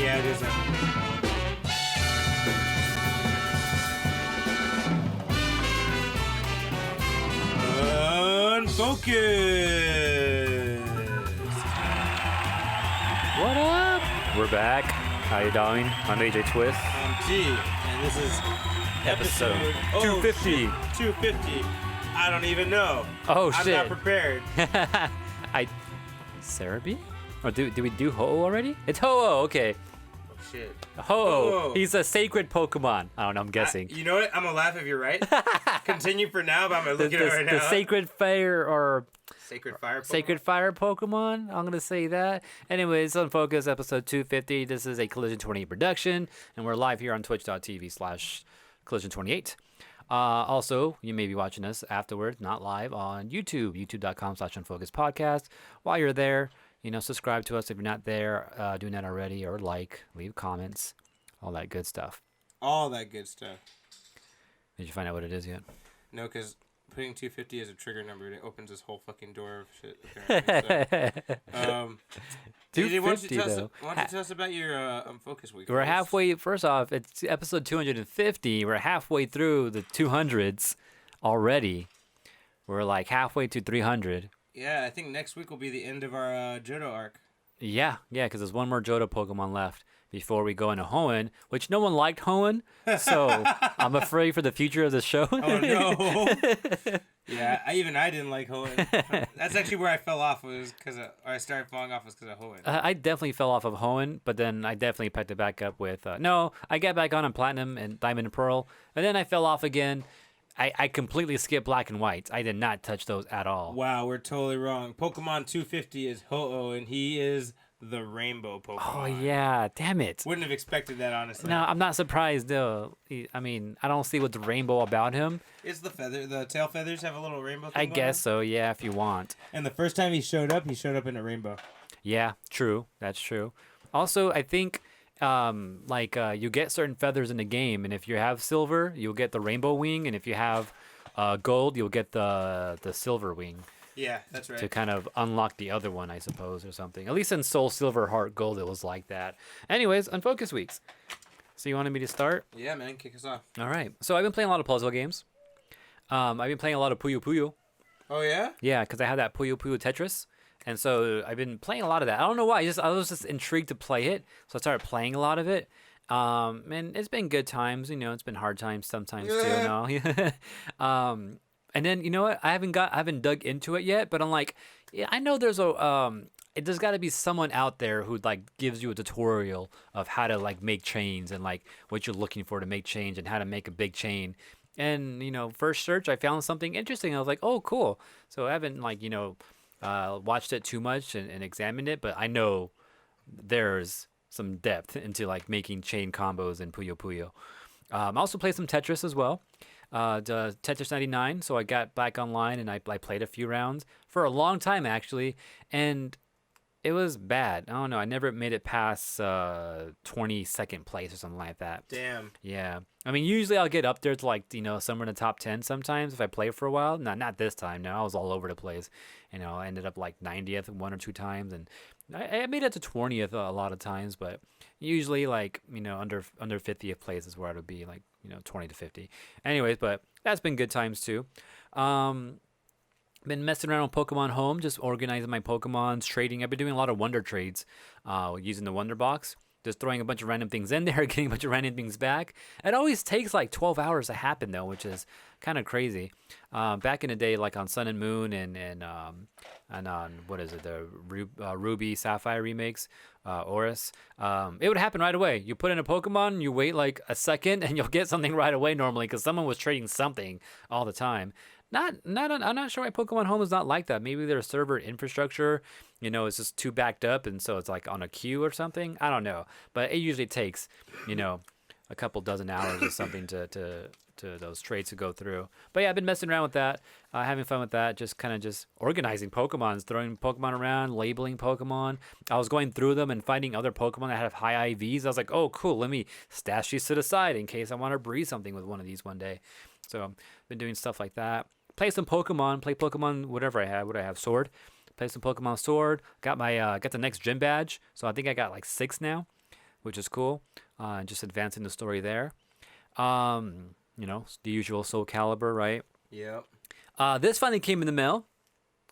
Yeah, it is. Unfocused. What up? We're back. How you doing? I'm AJ Twist. I'm T, and this is episode 250. 250. I don't even know. Oh, I'm shit. not prepared. Sarah B? Or do we do Ho-Oh already? It's Ho-Oh, okay. Oh, shit. Ho-Oh. He's a sacred Pokemon. I don't know, I'm guessing. You know what? I'm going to laugh if you're right. Continue for now, but I'm going to look at it right now. The sacred fire or... Sacred Fire Pokemon? Sacred Fire Pokemon. I'm going to say that. Anyways, Unfocused, episode 250. This is a Collision 28 production, and we're live here on twitch.tv/Collision28. Also, you may be watching us afterwards, not live, on YouTube, youtube.com/Unfocused Podcast. While you're there, subscribe to us if you're not there, doing that already, or leave comments, all that good stuff. All that good stuff. Did you find out what it is yet? No, because putting 250 as a trigger number, it opens this whole fucking door of shit. 250, though. Why don't you tell us about your Unfocused week? We're halfway. First off, it's episode 250. We're halfway through the 200s already. We're like halfway to 300. Yeah, I think next week will be the end of our Johto arc. Yeah, because there's one more Johto Pokemon left before we go into Hoenn, which no one liked Hoenn, so I'm afraid for the future of the show. Oh, no. Yeah, I didn't like Hoenn. That's actually where I fell off, I started falling off because of Hoenn. I definitely fell off of Hoenn, but then I definitely picked it back up with... No, I got back on Platinum and Diamond and Pearl, and then I fell off again. I completely skipped Black and White. I did not touch those at all. Wow, we're totally wrong. Pokemon 250 is Ho-Oh, and he is the rainbow Pokemon. Oh, yeah. Damn it. Wouldn't have expected that, honestly. No, I'm not surprised, though. I mean, I don't see what's rainbow about him. Is the tail feathers have a little rainbow thing I going guess on? so, yeah, if you want. And the first time he showed up in a rainbow. Yeah, true. That's true. Also, I think... you get certain feathers in the game, and if you have silver, you'll get the rainbow wing, and if you have gold, you'll get the silver wing. Yeah, that's right. To kind of unlock the other one, I suppose, or something. At least in Soul Silver, Heart Gold, it was like that. Anyways, Unfocused weeks. So you wanted me to start? Yeah, man, kick us off. All right. So I've been playing a lot of puzzle games. I've been playing a lot of Puyo Puyo. Oh yeah? Yeah, because I have that Puyo Puyo Tetris. And so I've been playing a lot of that. I don't know why. I was just intrigued to play it. So I started playing a lot of it. And it's been good times. It's been hard times sometimes too. And then, you know what? I haven't dug into it yet. But I'm like, yeah, I know there's there's got to be someone out there who gives you a tutorial of how to make chains and what you're looking for to make chains and how to make a big chain. And first search, I found something interesting. I was like, oh, cool. So I haven't watched it too much and examined it, but I know there's some depth into making chain combos in Puyo Puyo. I also played some Tetris as well, the Tetris 99. So I got back online and I played a few rounds for a long time actually, and it was bad. I don't know. I never made it past 22nd place or something like that. Damn. Yeah. I mean, usually I'll get up there to somewhere in the top 10 sometimes if I play for a while. Not this time. No, I was all over the place. I ended up 90th one or two times, and I made it to 20th a lot of times, but usually under 50th place is where I would be 20 to 50. Anyways, but that's been good times too. Been messing around with Pokemon Home, just organizing my Pokemons, trading. I've been doing a lot of Wonder Trades using the Wonder Box. Just throwing a bunch of random things in there, getting a bunch of random things back. It always takes 12 hours to happen, though, which is kind of crazy. Back in the day, on Sun and Moon and on, what is it, the Ruby Sapphire remakes, Oris, it would happen right away. You put in a Pokemon, you wait a second, and you'll get something right away normally because someone was trading something all the time. I'm not sure why Pokemon Home is not like that. Maybe their server infrastructure, is just too backed up, and so it's on a queue or something. I don't know, but it usually takes, a couple dozen hours or something to those trades to go through. But yeah, I've been messing around with that, having fun with that, just organizing Pokemons, throwing Pokemon around, labeling Pokemon. I was going through them and finding other Pokemon that have high IVs. I was like, oh, cool, let me stash these to the side in case I want to breed something with one of these one day. So I've been doing stuff like that. Play Pokemon, whatever I have. What do I have? Sword. Play some Pokemon Sword. Got the next gym badge. So I think I got 6 now. which is cool. Just advancing the story there. The usual Soul Calibur, right? Yep. This finally came in the mail.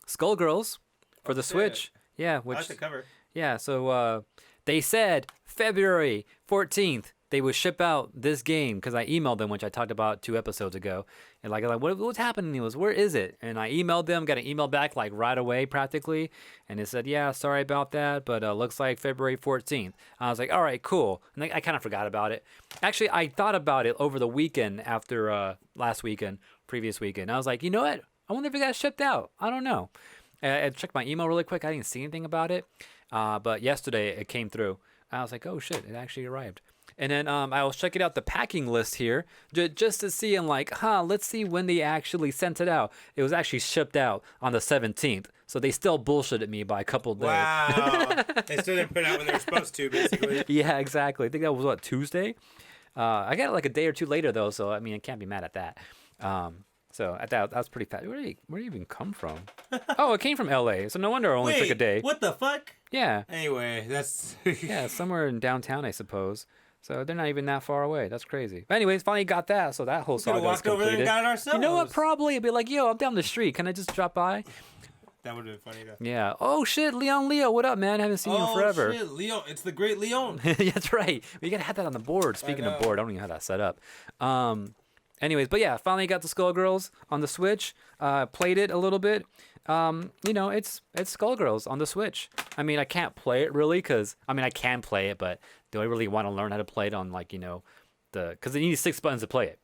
Skullgirls for the Switch. Yeah, I like the cover. Yeah, so they said February 14th they would ship out this game because I emailed them, which I talked about 2 episodes ago. And like what's happening? It was, where is it? And I emailed them, got an email back like right away practically. And it said, yeah, sorry about that, but looks like February 14th. I was like, all right, cool. And I kind of forgot about it. Actually, I thought about it over the weekend after previous weekend. I was like, you know what? I wonder if it got shipped out. I don't know. I checked my email really quick. I didn't see anything about it. But yesterday it came through. I was like, oh shit, it actually arrived. And then I was checking out the packing list here just to see. I'm like, let's see when they actually sent it out. It was actually shipped out on the 17th. So they still bullshitted me by a couple days. Wow. They still didn't put it out when they were supposed to, basically. Yeah, exactly. I think that was, Tuesday? I got it like a day or two later, though. So, I mean, I can't be mad at that. So that was pretty fast. Where did it even come from? Oh, it came from LA. So no wonder it only took a day. What the fuck? Yeah. Anyway, that's... Yeah, somewhere in downtown, I suppose. So they're not even that far away. That's crazy. But anyways, finally got that. So that whole saga was completed. Over there and got it ourselves. You know what? Probably it'd be like, yo, I'm down the street. Can I just drop by? That would have been funny, though. Yeah. Oh, shit. Leo, what up, man? Haven't seen you in forever. Oh, shit. Leon. It's the great Leon. That's right. We got to have that on the board. Speaking of board, I don't even have that set up. Anyways, but yeah, finally got the Skullgirls on the Switch. Played it a little bit. It's Skullgirls on the Switch. I mean, I can't play it really because, I can play it, but do I really want to learn how to play it on because it needs 6 buttons to play it.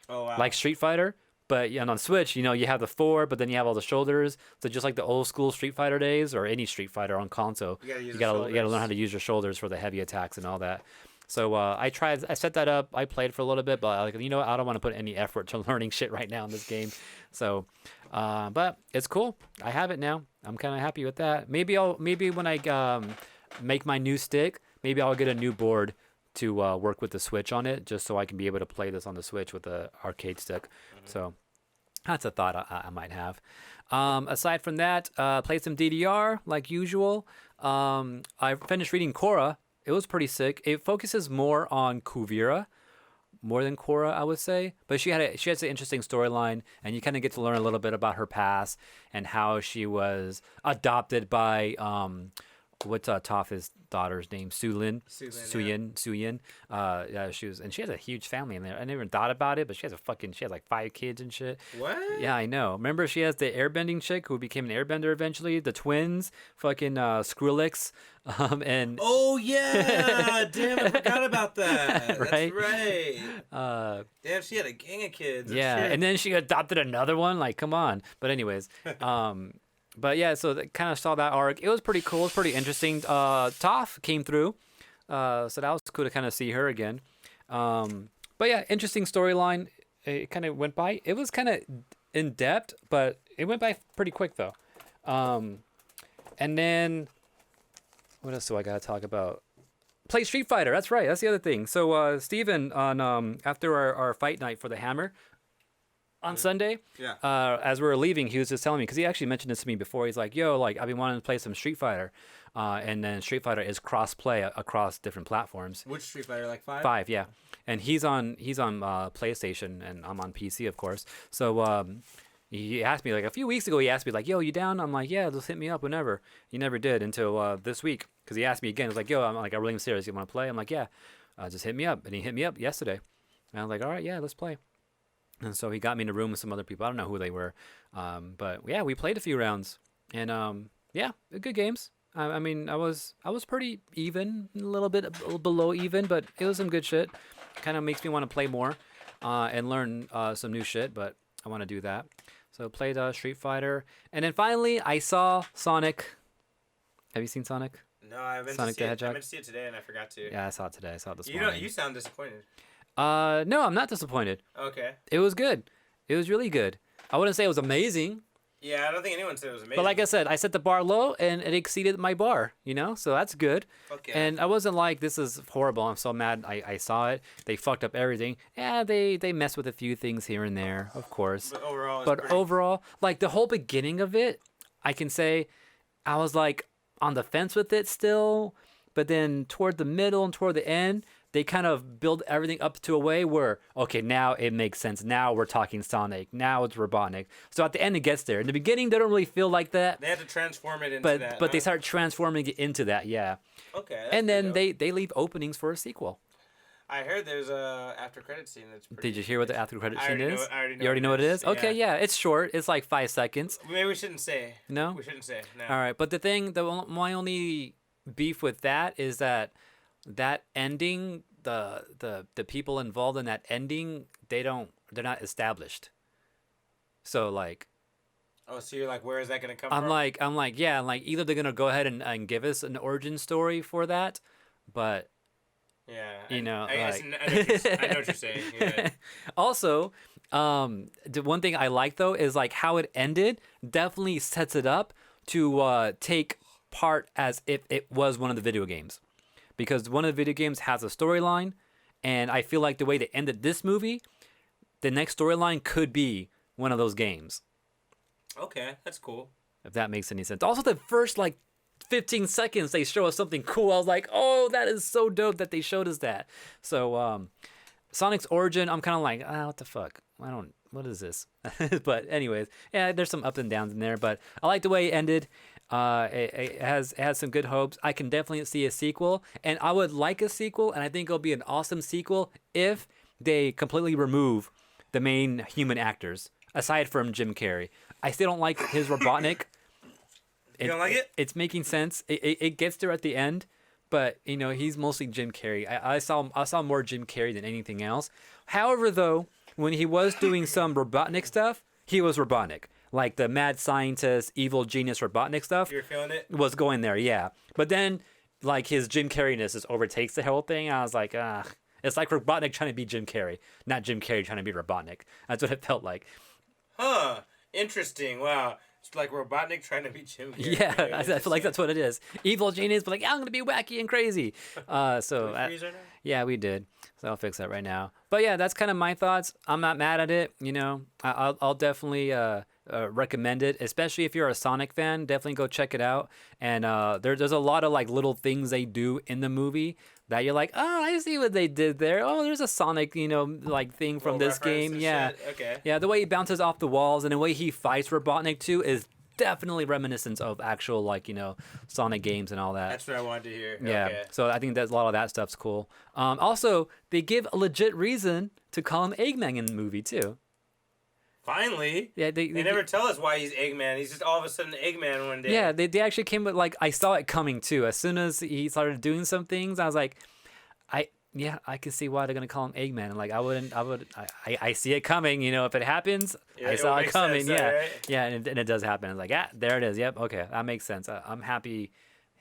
Oh, wow. Like Street Fighter. But on Switch, you have the 4, but then you have all the shoulders. So just like the old school Street Fighter days or any Street Fighter on console, you gotta learn how to use your shoulders for the heavy attacks and all that. So I set that up. I played for a little bit, but I don't want to put any effort to learning shit right now in this game. So, but it's cool. I have it now. I'm kind of happy with that. Maybe when I make my new stick, maybe I'll get a new board to work with the Switch on it, just so I can be able to play this on the Switch with the arcade stick. Mm-hmm. So that's a thought I might have. Aside from that, played some DDR like usual. I finished reading Korra. It was pretty sick. It focuses more on Kuvira, more than Korra, I would say. But she has an interesting storyline, and you kind of get to learn a little bit about her past and how she was adopted by what's Toph daughter's name? Suyin. Yeah, she has a huge family in there. I never thought about it, but she has like 5 kids and shit. What? Yeah, I know. Remember, she has the airbending chick who became an airbender eventually. The twins, fucking Skrillex, and. Oh yeah, damn! I forgot about that. Right? That's right. Damn, she had a gang of kids. Yeah, and then she adopted another one. Like, come on. But anyways, But yeah, so kind of saw that arc. It was pretty cool. It was pretty interesting. Toph came through, so that was cool to kind of see her again. But yeah, interesting storyline. It kind of went by. It was kind of in depth, but it went by pretty quick though. And then what else do I gotta talk about? Play Street Fighter. That's right. That's the other thing. So Steven on after our fight night for the Hammer. On Sunday, as we were leaving, he was just telling me, because he actually mentioned this to me before. He's like, yo, I've been wanting to play some Street Fighter. And then Street Fighter is cross-play across different platforms. Which Street Fighter, like 5? 5, yeah. And he's on PlayStation, and I'm on PC, of course. So he asked me, like, a few weeks ago, he asked me, like, yo, you down? I'm like, yeah, just hit me up whenever. He never did until this week, because he asked me again. He was like, yo, I'm like, I really am serious. You want to play? I'm like, yeah, just hit me up. And he hit me up yesterday. And I was like, all right, yeah, let's play. And so he got me in a room with some other people. I don't know who they were. But yeah, we played a few rounds. And yeah, good games. I mean, I was pretty even, a little bit below even, but it was some good shit. Kind of makes me want to play more and learn some new shit, but I want to do that. So played Street Fighter. And then finally, I saw Sonic. Have you seen Sonic? No, I haven't Sonic the Hedgehog? I meant to see it today and I forgot to. Yeah, I saw it today. I saw it this morning. You sound disappointed. No, I'm not disappointed. Okay. It was good. It was really good. I wouldn't say it was amazing. Yeah, I don't think anyone said it was amazing. But like I said, I set the bar low and it exceeded my bar, so that's good. Okay. And I wasn't like, this is horrible. I'm so mad I saw it. They fucked up everything. Yeah, they messed with a few things here and there, of course. But overall, like the whole beginning of it, I can say I was like on the fence with it still. but then toward the middle and toward the end, they kind of build everything up to a way where, okay, now it makes sense. Now we're talking Sonic. Now it's Robotnik. So at the end, it gets there. In the beginning, they don't really feel like that. They had to transform it into but, that. But they start transforming it into that, yeah. Okay. And then they leave openings for a sequel. I heard there's a after credit scene that's pretty. Did you hear what the after credit scene is? I already know. You already know what it is? Okay, yeah. It's short. It's like 5 seconds. Maybe we shouldn't say. No? We shouldn't say. No. All right. But my only beef with that is that ending, the people involved in that ending, they're not established. So like. Oh, so you're like, where is that gonna come from? I'm like, yeah, like either they're gonna go ahead and give us an origin story for that, but. Yeah, I know what you're saying. Yeah. Also, the one thing I like though is like how it ended. Definitely sets it up to take part as if it was one of the video games, because one of the video games has a storyline, and I feel like the way they ended this movie, the next storyline could be one of those games. Okay, that's cool. If that makes any sense. Also, the first 15 seconds they show us something cool. I was like, oh, that is so dope that they showed us that. So Sonic's origin, I'm kind of like, what the fuck? What is this? But anyways, yeah, there's some ups and downs in there, but I like the way it ended. It has some good hopes. I can definitely see a sequel, and I would like a sequel, and I think it'll be an awesome sequel if they completely remove the main human actors, aside from Jim Carrey. I still don't like his Robotnik. You don't like it? It's making sense. It gets there at the end, but he's mostly Jim Carrey. I saw more Jim Carrey than anything else. However, though, when he was doing some Robotnik stuff, he was Robotnik. Like the mad scientist, evil genius Robotnik stuff. You're feeling it? Was going there, yeah. But then, like his Jim Carreyness just overtakes the whole thing. I was like, it's like Robotnik trying to be Jim Carrey, not Jim Carrey trying to be Robotnik. That's what it felt like. Huh. Interesting. Wow. It's like Robotnik trying to be Jim Carrey. Yeah, I feel like that's what it is. Evil genius, but like, I'm going to be wacky and crazy. Yeah, we did. So I'll fix that right now. But yeah, that's kind of my thoughts. I'm not mad at it. I'll definitely recommend it, especially if you're a Sonic fan. Definitely go check it out. And there's a lot of like little things they do in the movie that you're like, oh, I see what they did there. Oh, there's a Sonic, thing from this game. Yeah. Shit. Okay. Yeah, the way he bounces off the walls and the way he fights Robotnik too is definitely reminiscent of actual Sonic games and all that. That's what I wanted to hear. Yeah. Okay. So I think that a lot of that stuff's cool. Also, they give a legit reason to call him Eggman in the movie too. Finally. Yeah, they never tell us why he's Eggman. He's just all of a sudden Eggman one day. Yeah, they actually came with I saw it coming too. As soon as he started doing some things, I was like, I can see why they're gonna call him Eggman. And I see it coming. If it happens, I saw it coming. Sense, yeah, right? Yeah, and it does happen. It's like, there it is. Yep, okay, that makes sense. I'm happy.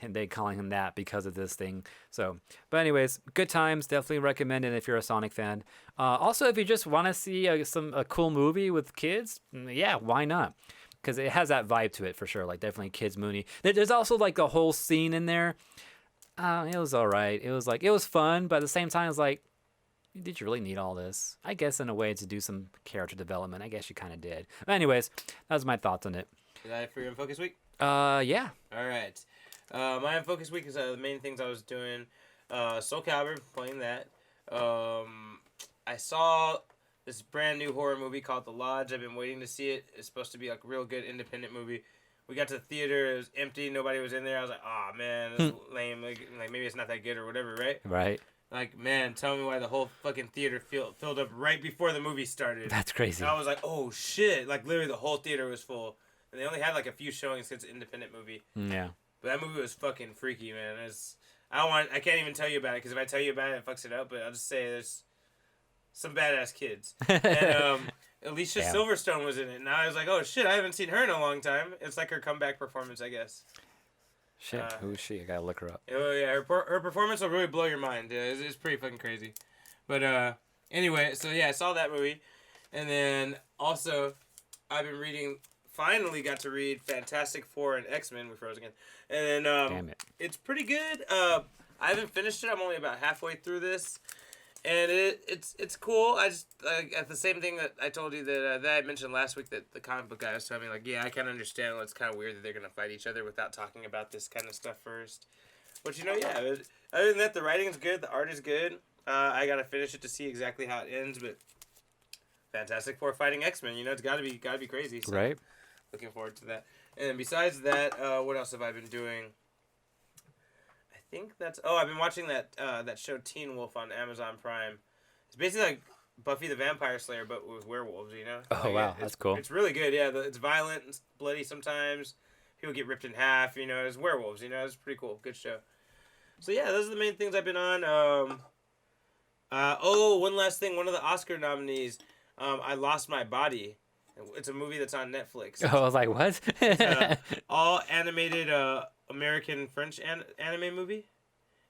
And they calling him that because of this thing. So, but anyways, good times. Definitely recommend it if you're a Sonic fan. Also, if you just want to see a cool movie with kids, yeah, why not? Because it has that vibe to it for sure. Like definitely kids Mooney. There's also like a whole scene in there. It was all right. It was fun, but at the same time, it's like, did you really need all this? I guess in a way to do some character development. I guess you kind of did. But anyways, that was my thoughts on it. Is that it for your Unfocused week? Yeah. All right. My Unfocused week is the main things I was doing. Soul Calibur, playing that. I saw this brand new horror movie called The Lodge. I've been waiting to see it. It's supposed to be like a real good independent movie. We got to the theater. It was empty. Nobody was in there. I was like, oh, man, that's lame. Like maybe it's not that good or whatever, right? Right. Like, man, tell me why the whole fucking theater filled up right before the movie started. That's crazy. And I was like, oh, shit. Like, literally the whole theater was full. And they only had like a few showings because it's an independent movie. Yeah. But that movie was fucking freaky, man. I can't even tell you about it because if I tell you about it, it fucks it up. But I'll just say there's some badass kids. And Alicia Silverstone was in it. And I was like, oh shit, I haven't seen her in a long time. It's like her comeback performance, I guess. Shit, who is she? I gotta look her up. Oh yeah, her performance will really blow your mind. Yeah, it's pretty fucking crazy. But anyway, so yeah, I saw that movie, and then also I've been reading. Finally got to read Fantastic Four and X-Men. We froze again. And then Damn it. It's pretty good. I haven't finished it. I'm only about halfway through this. And it's cool. I just at the same thing that I told you that I mentioned last week, that the comic book guy was telling me, like, yeah, I kind of understand. It's kind of weird that they're going to fight each other without talking about this kind of stuff first. But other than that, the writing's good, the art is good. I gotta finish it to see exactly how it ends, but Fantastic Four fighting X-Men, it's gotta be crazy. So Right. looking forward to that. And besides that, what else have I been doing? I think I've been watching that show Teen Wolf on Amazon Prime. It's basically like Buffy the Vampire Slayer, but with werewolves, Oh, wow. That's cool. It's really good, yeah. It's violent, it's bloody sometimes. People get ripped in half, it's werewolves, it's pretty cool. Good show. So, yeah, those are the main things I've been on. One last thing. One of the Oscar nominees, I Lost My Body. It's a movie that's on Netflix. Oh, I was like, what? All animated American French anime movie.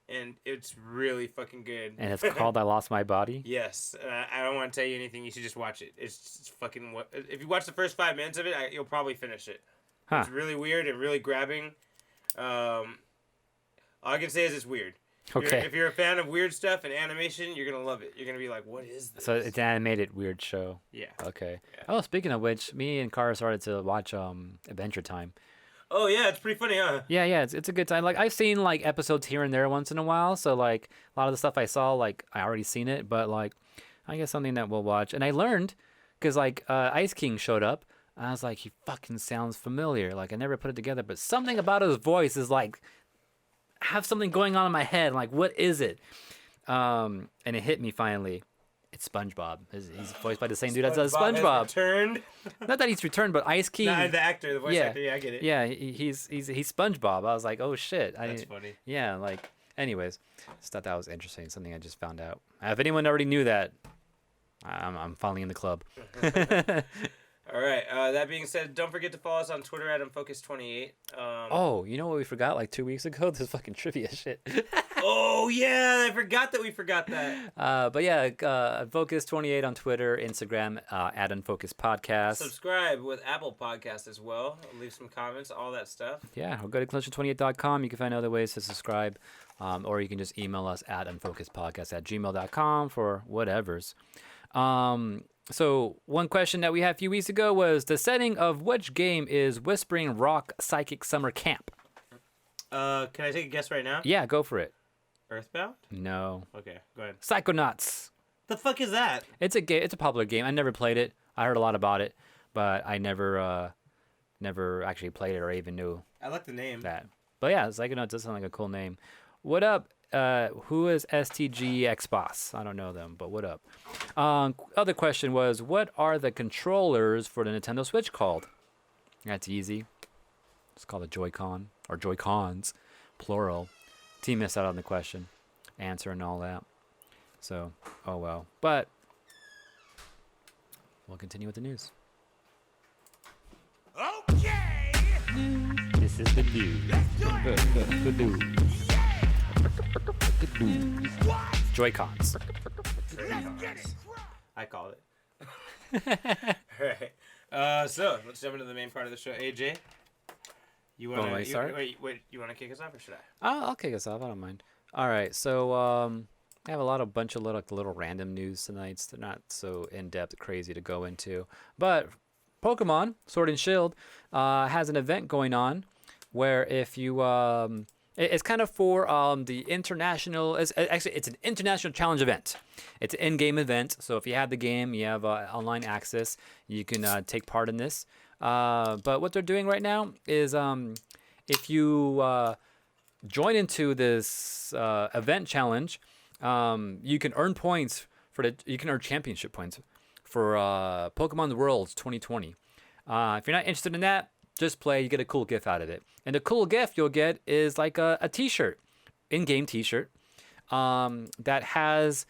And it's really fucking good. And it's called I Lost My Body? Yes. I don't want to tell you anything. You should just watch it. It's fucking... If you watch the first 5 minutes of it, you'll probably finish it. Huh. It's really weird and really grabbing. All I can say is it's weird. Okay. If you're a fan of weird stuff and animation, you're going to love it. You're going to be like, what is this? So it's an animated weird show. Yeah. Okay. Yeah. Oh, speaking of which, me and Cara started to watch Adventure Time. Oh, yeah. It's pretty funny, huh? Yeah. It's a good time. Like, I've seen, like, episodes here and there once in a while. So, like, a lot of the stuff I saw, like, I already seen it. But, like, I guess something that we'll watch. And I learned, because, like, Ice King showed up. And I was like, he fucking sounds familiar. Like, I never put it together. But something about his voice is, like, have something going on in my head. I'm like, what is it? And it hit me finally. It's SpongeBob. He's voiced by the same dude as SpongeBob. Has returned. Not that he's returned, but Ice King. No, the actor, the voice actor. Yeah, I get it. Yeah, he's SpongeBob. I was like, oh shit. That's funny. Yeah, like, anyways, just thought that was interesting. Something I just found out. If anyone already knew that, I'm finally in the club. All right. That being said, don't forget to follow us on Twitter at Unfocused28. Oh, you know what we forgot like 2 weeks ago? This fucking trivia shit. Oh, yeah. I forgot that we forgot that. But yeah, Unfocused28 on Twitter, Instagram, at Unfocused Podcast. Subscribe with Apple Podcast as well. Leave some comments, all that stuff. Yeah, or go to collision28.com. You can find other ways to subscribe. Or you can just email us at unfocusedpodcast@gmail.com for whatevers. So one question that we had a few weeks ago was the setting of which game is Whispering Rock Psychic Summer Camp? Can I take a guess right now? Yeah, go for it. Earthbound? No. Okay, go ahead. Psychonauts. The fuck is that? It's a popular game. I never played it. I heard a lot about it, but I never actually played it or even knew I like the name. that. But yeah, Psychonauts does sound like a cool name. What up? Who is STG Xbox? I don't know them, but what up? Other question was, what are the controllers for the Nintendo Switch called? That's easy. It's called a Joy-Con, or Joy-Cons, plural. Team missed out on the question, answer and all that. So, oh well. But we'll continue with the news. Okay. This is the news. The news. Joy-Cons. I called it. Alright. So, let's jump into the main part of the show. AJ, you want to start? Wait, you want to kick us off or should I? I'll kick us off. I don't mind. All right. So, I have bunch of little random news tonight. They're not so in-depth, crazy to go into. But Pokemon Sword and Shield has an event going on where if you it's kind of for the international. It's an international challenge event. It's an in-game event. So if you have the game, you have online access. You can take part in this. But what they're doing right now is if you join into this event challenge, you can earn points you can earn championship points for Pokemon Worlds 2020. If you're not interested in that, just play. You get a cool gift out of it. And the cool gift you'll get is like a T-shirt, in-game T-shirt, that has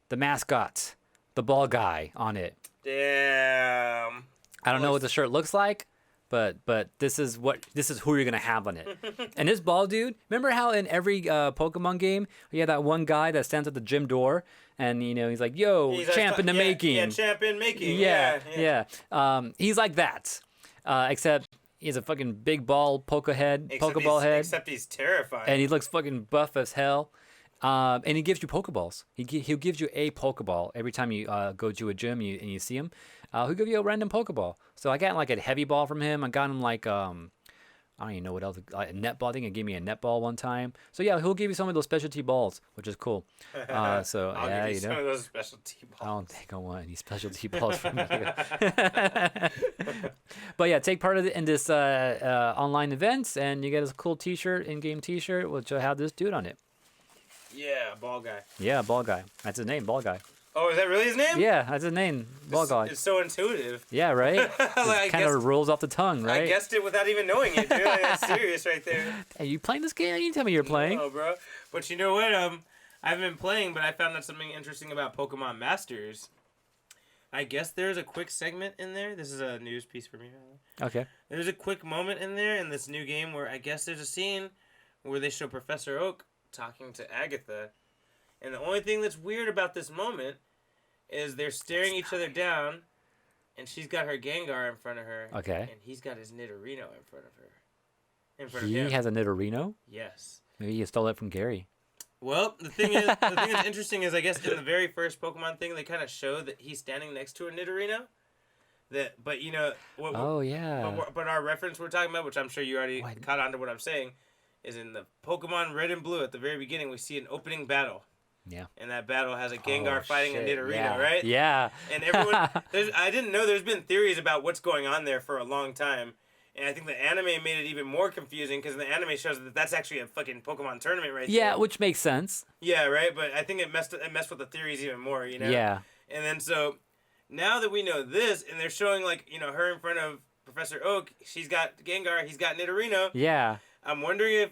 the mascot, the ball guy, on it. Damn. I don't know what the shirt looks like, but this is who you're gonna have on it. And this ball dude, remember how in every Pokemon game you have that one guy that stands at the gym door and he's like, "Yo, champ in the making." Yeah, champ in making. Yeah. He's like that, except he's a fucking big ball Pokeball head. Except he's terrifying. And he looks fucking buff as hell. And he gives you Pokeballs. He'll give you a Pokeball every time you go to a gym and you see him. He'll give you a random Pokeball. So I got like a heavy ball from him. I got him like I don't even know what else. Netball. I think it gave me a netball one time. So yeah, he'll give you some of those specialty balls, which is cool. So I'll yeah, give you some of those specialty balls. I don't think I want any specialty balls from you. But yeah, take part in this online events, and you get a cool T-shirt, in-game T-shirt, which will have this dude on it. Yeah, ball guy. Yeah, ball guy. That's his name, ball guy. Oh, is that really his name? Yeah, that's his name, ball guy. It's so intuitive. Yeah, right. Like, It kind of rolls off the tongue, right? I guessed it without even knowing it, dude. Like, that's serious right there. Hey, you playing this game? You didn't tell me you're playing. No, bro. But you know what? I haven't been playing, but I found out something interesting about Pokemon Masters. I guess there's a quick segment in there. This is a news piece for me. Okay. There's a quick moment in there in this new game where I guess there's a scene where they show Professor Oak talking to Agatha. And the only thing that's weird about this moment is they're staring each other down, and she's got her Gengar in front of her. Okay. And he's got his Nidorino in front of her. In front He of him. has a Nidorino? Yes. Maybe he stole it from Gary. Well, the thing that's interesting is I guess in the very first Pokemon thing they kind of show that he's standing next to a Nidorino. But you know what? Oh yeah. But our reference we're talking about, which I'm sure you already caught on to what I'm saying, is in the Pokemon Red and Blue at the very beginning we see an opening battle. Yeah. And that battle has a Gengar fighting a Nidorino, right? Yeah. And everyone, I didn't know there's been theories about what's going on there for a long time. And I think the anime made it even more confusing because the anime shows that that's actually a fucking Pokemon tournament right there. Yeah, which makes sense. Yeah, right? But I think it messed with the theories even more, you know? Yeah. And then so, now that we know this, and they're showing, like, you know, her in front of Professor Oak, she's got Gengar, he's got Nidorino. Yeah. I'm wondering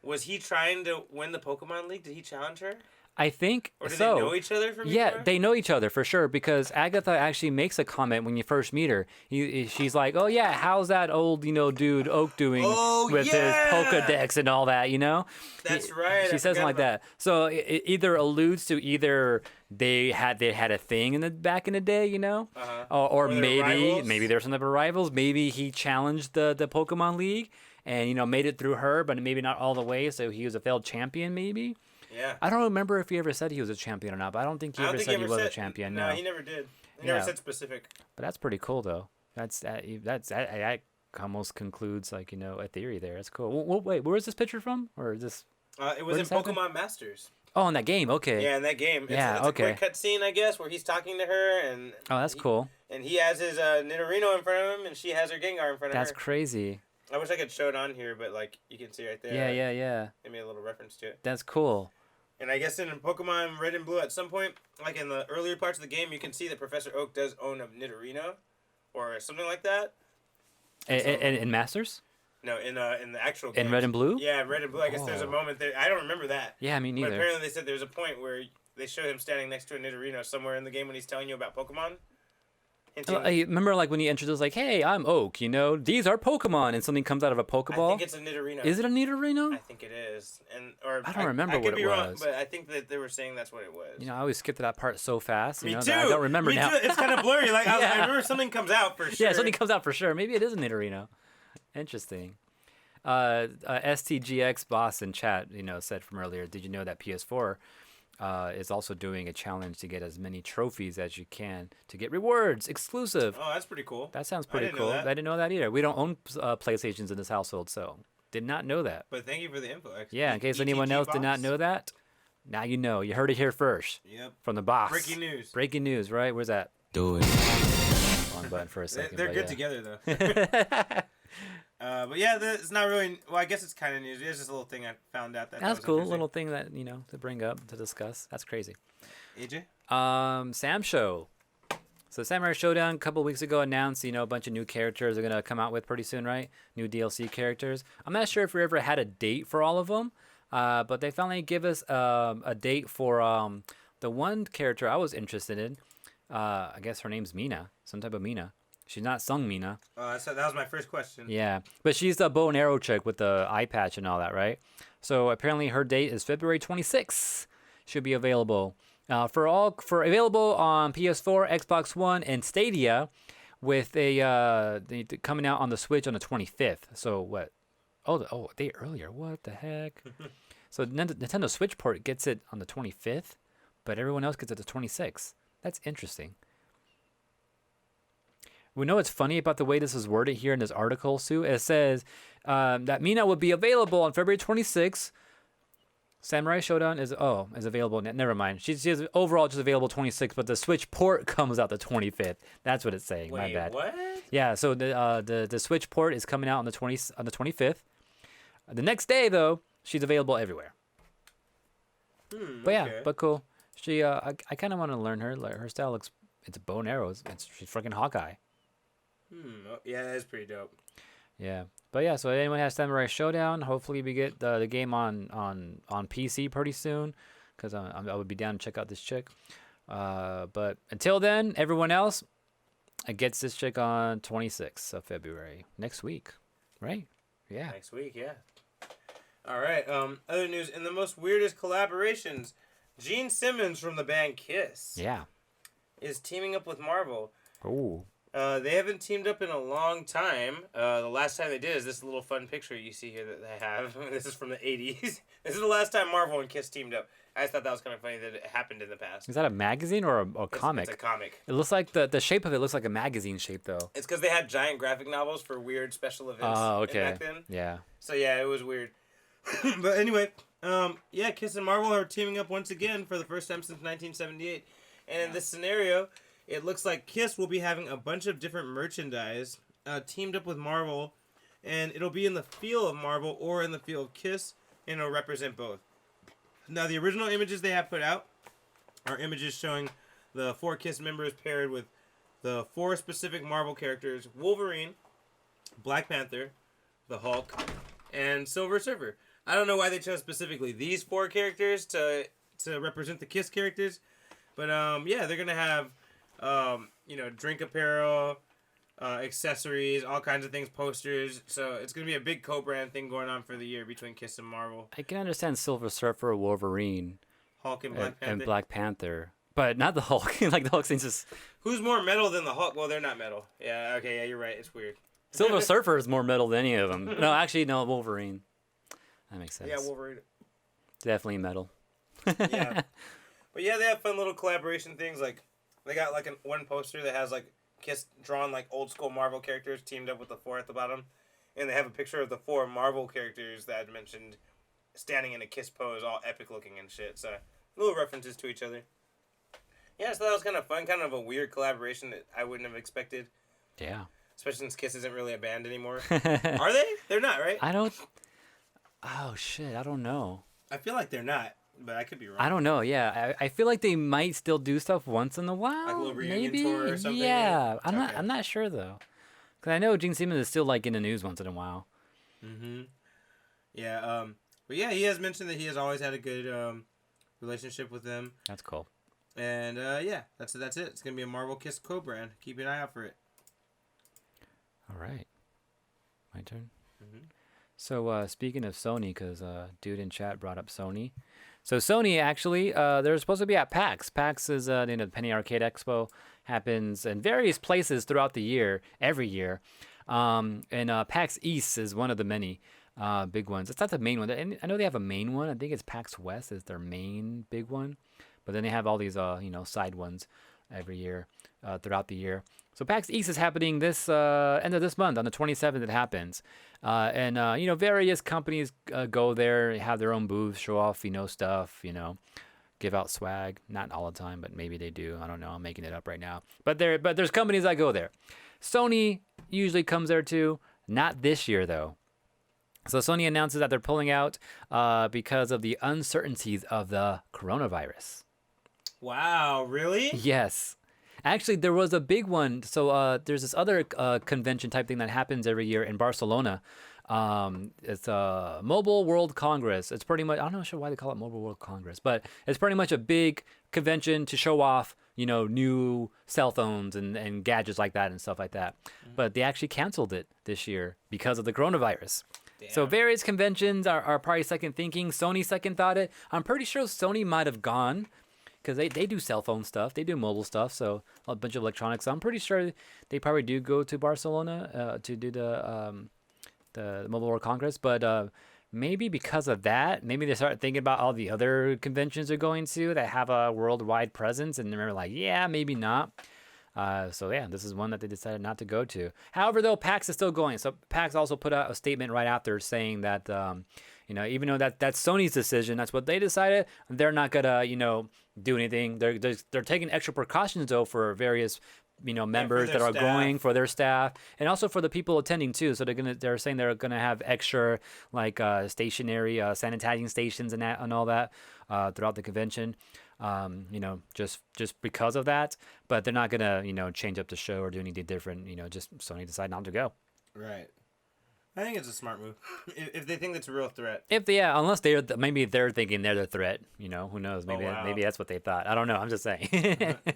was he trying to win the Pokemon League? Did he challenge her? I think or do so. they know each other from Yeah, before? they know each other for sure because Agatha actually makes a comment when you first meet her. She's like, "Oh yeah, how's that old dude Oak doing with his Pokedex and all that?" You know. That's right. She says something like that. So it either alludes to either they had a thing in the back in the day, you know, or maybe there's some type of rivals. Maybe he challenged the Pokemon League and made it through her, but maybe not all the way. So he was a failed champion, maybe. Yeah. I don't remember if he ever said he was a champion or not, but I don't think he ever said he was a champion. No, he never did. He never said specific. But that's pretty cool, though. That almost concludes a theory there. That's cool. Well, wait, where is this picture from? Or is this? It was in Pokemon Masters. Oh, in that game. Okay. Yeah, in that game. It's a quick cutscene, I guess, where he's talking to her and. Oh, that's cool. And he has his Nidorino in front of him, and she has her Gengar in front of her. That's crazy. I wish I could show it on here, but you can see right there. Yeah. They made a little reference to it. That's cool. And I guess in Pokemon Red and Blue, at some point, like in the earlier parts of the game, you can see that Professor Oak does own a Nidorino, or something like that. In Masters? No, in the actual game. In Red and Blue? Yeah, Red and Blue. I guess there's a moment there. I don't remember that. Yeah, me neither. But apparently they said there's a point where they show him standing next to a Nidorino somewhere in the game when he's telling you about Pokemon. I remember when he introduced hey, I'm Oak, these are Pokemon, and something comes out of a Pokeball. I think it's a Nidorino. Is it a Nidorino? I think it is. I don't remember what it was. I could be wrong, but I think that they were saying that's what it was. I always skip to that part so fast. Me too. That I don't remember now. Me too. It's kind of blurry. I remember something comes out for sure. Yeah, something comes out for sure. Maybe it is a Nidorino. Interesting. STGX boss in chat, said from earlier, did you know that PS4 is also doing a challenge to get as many trophies as you can to get rewards exclusive? Oh, that's pretty cool. That sounds pretty cool. I didn't know that either. We don't own PlayStations in this household, so did not know that. But thank you for the info. Yeah, in case anyone else did not know that, now you know. You heard it here first. Yep. From the boss. Breaking news. Breaking news, right? Where's that? Do it. Wrong button for a second. They're good together, though. But yeah, it's not really. Well, I guess it's kind of news. It's just a little thing I found out that's cool. Little thing that to bring up to discuss. That's crazy. AJ. Sam Show. So Samurai Shodown a couple weeks ago announced a bunch of new characters they're gonna come out with pretty soon, right? New DLC characters. I'm not sure if we ever had a date for all of them, but they finally give us a date for the one character I was interested in. I guess her name's Mina, some type of Mina. She's not Sung Mina. So that was my first question. Yeah, but she's the bow and arrow chick with the eye patch and all that, right? So apparently her date is February 26th. Should be available for available on PS4, Xbox One, and Stadia, with coming out on the Switch on the 25th. So what? Oh, a day earlier. What the heck? So Nintendo Switch port gets it on the 25th, but everyone else gets it the 26th. That's interesting. We know what's funny about the way this is worded here in this article, Sue. It says that Mina will be available on February 26th. Samurai Shodown is available. Never mind. She's overall just available 26th, but the Switch port comes out the 25th. That's what it's saying. Wait, my bad. What? Yeah. So the Switch port is coming out on the 25th. The next day though, she's available everywhere. But yeah, but cool. She I kind of want to learn her. Like, her style looks. It's a bow and arrows. She's freaking Hawkeye. Yeah, that is pretty dope. Yeah, but yeah. So anyone has Samurai Shodown, hopefully we get the game on PC pretty soon, because I would be down to check out this chick. But until then, everyone else gets this chick on 26th of February next week, right? Yeah. Next week, yeah. All right. Other news in the most weirdest collaborations, Gene Simmons from the band Kiss. Yeah. Is teaming up with Marvel. Ooh. They haven't teamed up in a long time. The last time they did is this little fun picture you see here that they have. This is from the 80s. This is the last time Marvel and Kiss teamed up. I just thought that was kind of funny that it happened in the past. Is that a magazine or a comic? It's a comic. It looks like the shape of it looks like a magazine shape, though. It's because they had giant graphic novels for weird special events back then. Yeah. So, yeah, it was weird. But anyway, Kiss and Marvel are teaming up once again for the first time since 1978. And in this scenario, it looks like Kiss will be having a bunch of different merchandise teamed up with Marvel, and it'll be in the feel of Marvel or in the feel of Kiss, and it'll represent both. Now, the original images they have put out are images showing the 4 Kiss members paired with the 4 specific Marvel characters: Wolverine, Black Panther, the Hulk, and Silver Surfer. I don't know why they chose specifically these 4 characters to represent the Kiss characters, but they're gonna have drink apparel, accessories, all kinds of things, posters. So it's going to be a big co-brand thing going on for the year between Kiss and Marvel. I can understand Silver Surfer, Wolverine, Hulk and Black Panther. And Black Panther. But not the Hulk. Like, the Hulk seems just... Who's more metal than the Hulk? Well, they're not metal. Yeah, okay, yeah, you're right. It's weird. Silver Surfer is more metal than any of them. No, actually, no, Wolverine. That makes sense. Yeah, Wolverine. Definitely metal. Yeah. But yeah, they have fun little collaboration things. Like, they got like one poster that has like Kiss drawn like old school Marvel characters teamed up with the 4 at the bottom, and they have a picture of the 4 Marvel characters that I mentioned standing in a Kiss pose, all epic looking and shit. So little references to each other. Yeah, so that was kind of fun, kind of a weird collaboration that I wouldn't have expected. Yeah. Especially since Kiss isn't really a band anymore. Are they? They're not, right? Oh shit, I don't know. I feel like they're not. But I could be wrong. I don't know. Yeah, I feel like they might still do stuff once in a while. Like a little reunion maybe tour or something. Yeah, I'm not sure though, because I know Gene Simmons is still like in the news once in a while. Yeah. But yeah, he has mentioned that he has always had a good relationship with them. That's cool. And that's it. It's gonna be a Marvel Kiss co-brand. Keep an eye out for it. All right, my turn. So speaking of Sony, because dude in chat brought up Sony. So Sony, actually, they're supposed to be at PAX. PAX is the Penny Arcade Expo, happens in various places throughout the year, every year. And PAX East is one of the many big ones. It's not the main one. I know they have a main one. I think it's PAX West is their main big one. But then they have all these, side ones every year, throughout the year. So PAX East is happening this end of this month. On the 27th, it happens. And various companies go there, have their own booths, show off, stuff, give out swag. Not all the time, but maybe they do. I don't know. I'm making it up right now. But there's companies that go there. Sony usually comes there too. Not this year, though. So Sony announces that they're pulling out because of the uncertainties of the coronavirus. Wow, really? Yes. Actually, there was a big one. So there's this other convention type thing that happens every year in Barcelona. It's a Mobile World Congress. It's pretty much, I'm not sure why they call it Mobile World Congress, but it's pretty much a big convention to show off, new cell phones and gadgets like that and stuff like that. But they actually canceled it this year because of the coronavirus. Damn. So various conventions are probably second thinking. Sony second thought it. I'm pretty sure Sony might have gone, because they do cell phone stuff, they do mobile stuff, so a bunch of electronics. So I'm pretty sure they probably do go to Barcelona to do the Mobile World Congress. But maybe because of that, maybe they start thinking about all the other conventions they're going to that have a worldwide presence, and they're like, yeah, maybe not. So yeah, this is one that they decided not to go to. However, though, PAX is still going. So PAX also put out a statement right after saying that, even though that's Sony's decision, that's what they decided. They're not gonna, do anything. They're taking extra precautions though for various, members that are going, for their staff, and also for the people attending too. So they're saying they're gonna have extra like stationary sanitizing stations and all that throughout the convention. Just because of that, but they're not gonna, change up the show or do anything different. Just Sony decided not to go. Right. I think it's a smart move. If they think it's a real threat. Unless maybe they're thinking they're the threat. Who knows? Maybe that's what they thought. I don't know. I'm just saying.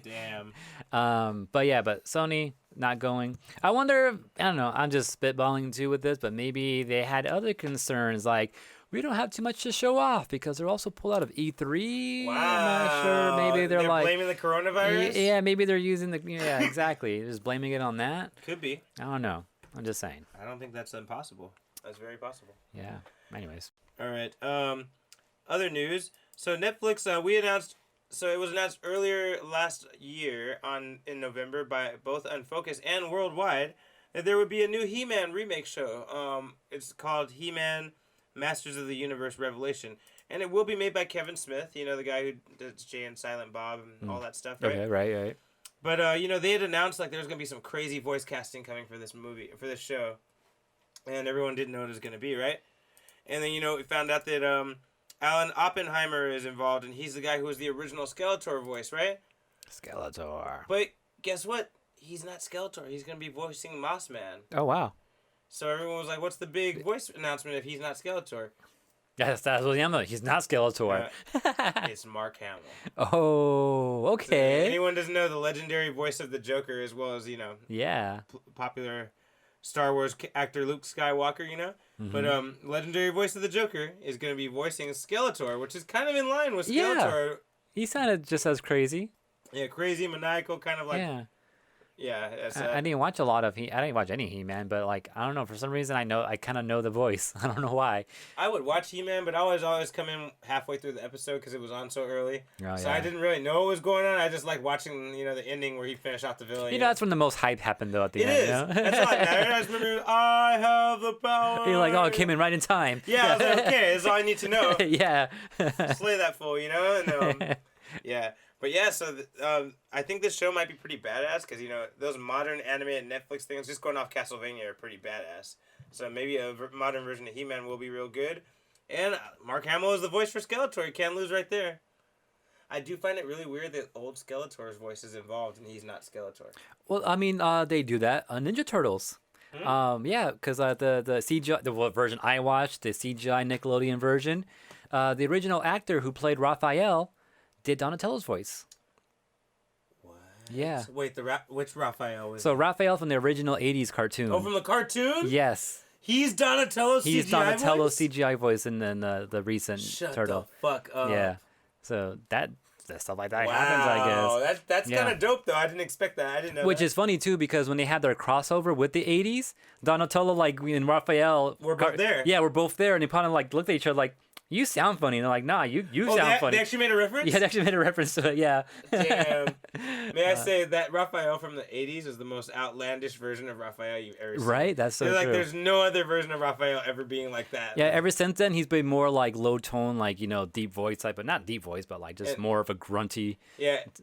Damn. But Sony not going. I wonder. I don't know. I'm just spitballing too with this, but maybe they had other concerns like, we don't have too much to show off because they're also pulled out of E3. Wow. I'm not sure. Maybe they're like blaming the coronavirus. Yeah, maybe they're using exactly. Just blaming it on that. Could be. I don't know. I'm just saying. I don't think that's impossible. That's very possible. Yeah. Anyways. All right. Other news. So Netflix, we announced. So it was announced earlier last year in November by both Unfocused and Worldwide that there would be a new HeMan remake show. It's called HeMan Masters of the Universe Revelation, and it will be made by Kevin Smith. The guy who does Jay and Silent Bob and all that stuff. Right? Okay. Right. But they had announced like there was gonna be some crazy voice casting coming for this show, and everyone didn't know what it was gonna be, right? And then we found out that Alan Oppenheimer is involved, and he's the guy who was the original Skeletor voice, right? Skeletor. But guess what? He's not Skeletor. He's gonna be voicing Mossman. Oh wow. So everyone was like, "What's the big voice announcement if he's not Skeletor?" That's what I'm. He's not Skeletor. It's Mark Hamill. Oh, okay. So anyone doesn't know the legendary voice of the Joker, as well as yeah, popular Star Wars actor Luke Skywalker, Mm-hmm. But legendary voice of the Joker is going to be voicing Skeletor, which is kind of in line with Skeletor. Yeah. He sounded just as crazy. Yeah, crazy, maniacal, kind of like. Yeah. Yeah, I didn't watch I didn't watch any He-Man, but like I don't know, for some reason I kind of know the voice. I don't know why. I would watch He-Man, but I always come in halfway through the episode because it was on so early. So I didn't really know what was going on. I just like watching the ending where he finished off the villain. That's when the most hype happened though at the end. It is. That's all that mattered. I just remember I have the power. You're like, oh, it came in right in time. Yeah, I was like, okay, that's all I need to know. Yeah. Slay that fool, and yeah. But yeah, so I think this show might be pretty badass because, those modern animated Netflix things, just going off Castlevania, are pretty badass. So maybe a modern version of He-Man will be real good. And Mark Hamill is the voice for Skeletor. You can't lose right there. I do find it really weird that old Skeletor's voice is involved and he's not Skeletor. Well, I mean, they do that on Ninja Turtles. Yeah, because the CGI, the version I watched, the CGI Nickelodeon version, the original actor who played Raphael did Donatello's voice. What? Yeah. Wait, which Raphael was? So Raphael from the original '80s cartoon. Oh, from the cartoon? Yes. He's Donatello's CGI voice? He's Donatello's CGI voice in the recent Turtle. Shut the fuck up. Yeah. So that stuff like that happens, I guess. That's kind of dope, though. I didn't expect that. I didn't know Which that. is funny, too, because when they had their crossover with the 80s, Donatello, and Raphael... We're both there. Yeah, we're both there, and they probably, looked at each other like, you sound funny. And they're like, nah, you sound funny. They actually made a reference? Yeah, they actually made a reference to it, yeah. Damn. May I say that Raphael from the 80s is the most outlandish version of Raphael you've ever seen. Right? That's so true. There's no other version of Raphael ever being like that. Yeah, ever since then, he's been more low tone, deep voice type, but not deep voice, but more of a grunty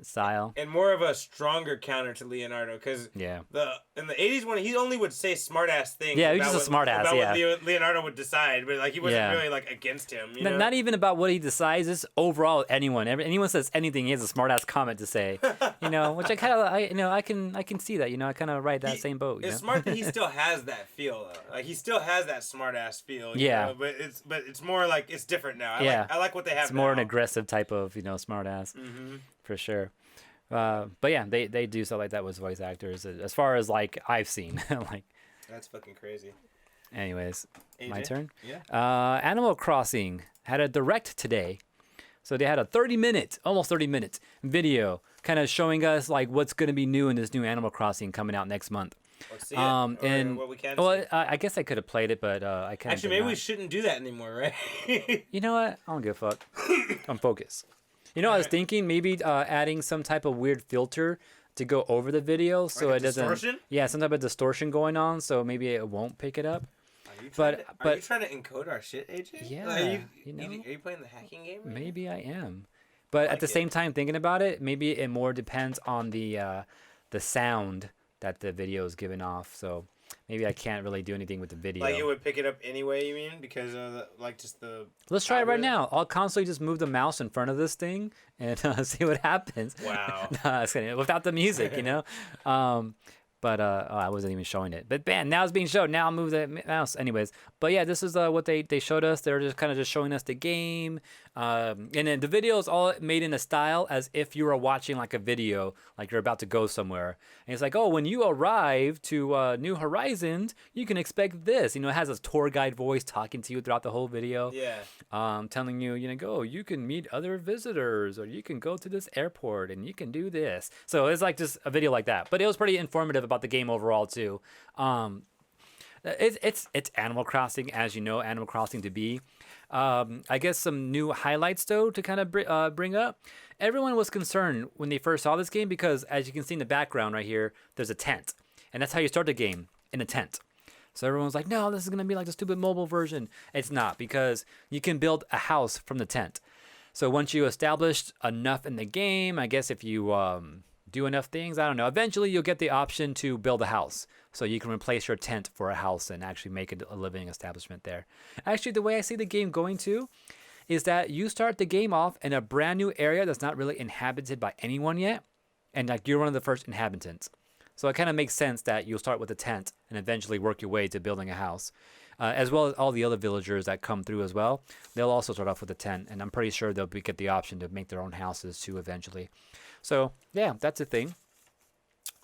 style. And more of a stronger counter to Leonardo, because in the 80s when he only would say smart ass things. Yeah, he was just a smart ass, about what Leonardo would decide, but he wasn't really against him. Not even about what he decides. It's overall anyone says anything, he has a smart ass comment to say. Which I kind of I can see that. I kind of ride that same boat. It's smart that he still has that feel though. He still has that smart ass feel. But it's more it's different now. I like what they have. It's more an aggressive type of smart ass. Mm-hmm. For sure. But yeah, they do stuff like that with voice actors. As far as I've seen, That's fucking crazy. Anyways, AJ? My turn. Yeah. Animal Crossing had a direct today. So they had a almost 30 minute video kind of showing us what's going to be new in this new Animal Crossing coming out next month. Let's see it. And what we can see. I guess I could have played it, but I kind of actually maybe we shouldn't do that anymore, right? You know what? I don't give a fuck. I'm focused. I was thinking maybe adding some type of weird filter to go over the video, so Like a it doesn't. distortion? Yeah, some type of distortion going on, so maybe it won't pick it up. Are you trying to encode our shit, AJ? Yeah, Like, are you you playing the hacking game? Right maybe I am, but at the same time, thinking about it, maybe it more depends on the sound that the video is giving off. So maybe I can't really do anything with the video. Like it would pick it up anyway, you mean? Because of just the... Let's try it right now. I'll constantly just move the mouse in front of this thing and see what happens. Wow. Without the music, you know? But I wasn't even showing it. But bam, now it's being shown. Now I'll move the mouse. Anyways, but yeah, this is what they showed us. They're just kind of just showing us the game. And then the video is all made in a style as if you were watching like a video, like you're about to go somewhere. And it's like, oh, when you arrive to New Horizons, you can expect this. You know, it has a tour guide voice talking to you throughout the whole video. Yeah. Telling you, you can meet other visitors, or you can go to this airport and you can do this. So it's like just a video like that. But it was pretty informative about the game overall too. It's Animal Crossing, as you know, Animal Crossing to be. I guess some new highlights though to kind of bring up. Everyone was concerned when they first saw this game because, as you can see in the background right here, there's a tent, and that's how you start the game, in a tent. So everyone's like, no, this is gonna be like the stupid mobile version. It's not, because you can build a house from the tent. So once you establish enough in the game, I guess if you do enough things, I don't know, eventually you'll get the option to build a house. So you can replace your tent for a house and actually make a living establishment there. Actually, the way I see the game going to is that you start the game off in a brand new area that's not really inhabited by anyone yet. And like you're one of the first inhabitants. So it kind of makes sense that you'll start with a tent and eventually work your way to building a house. As well as all the other villagers that come through as well. They'll also start off with a tent, and I'm pretty sure they'll get the option to make their own houses too eventually. So yeah, that's a thing.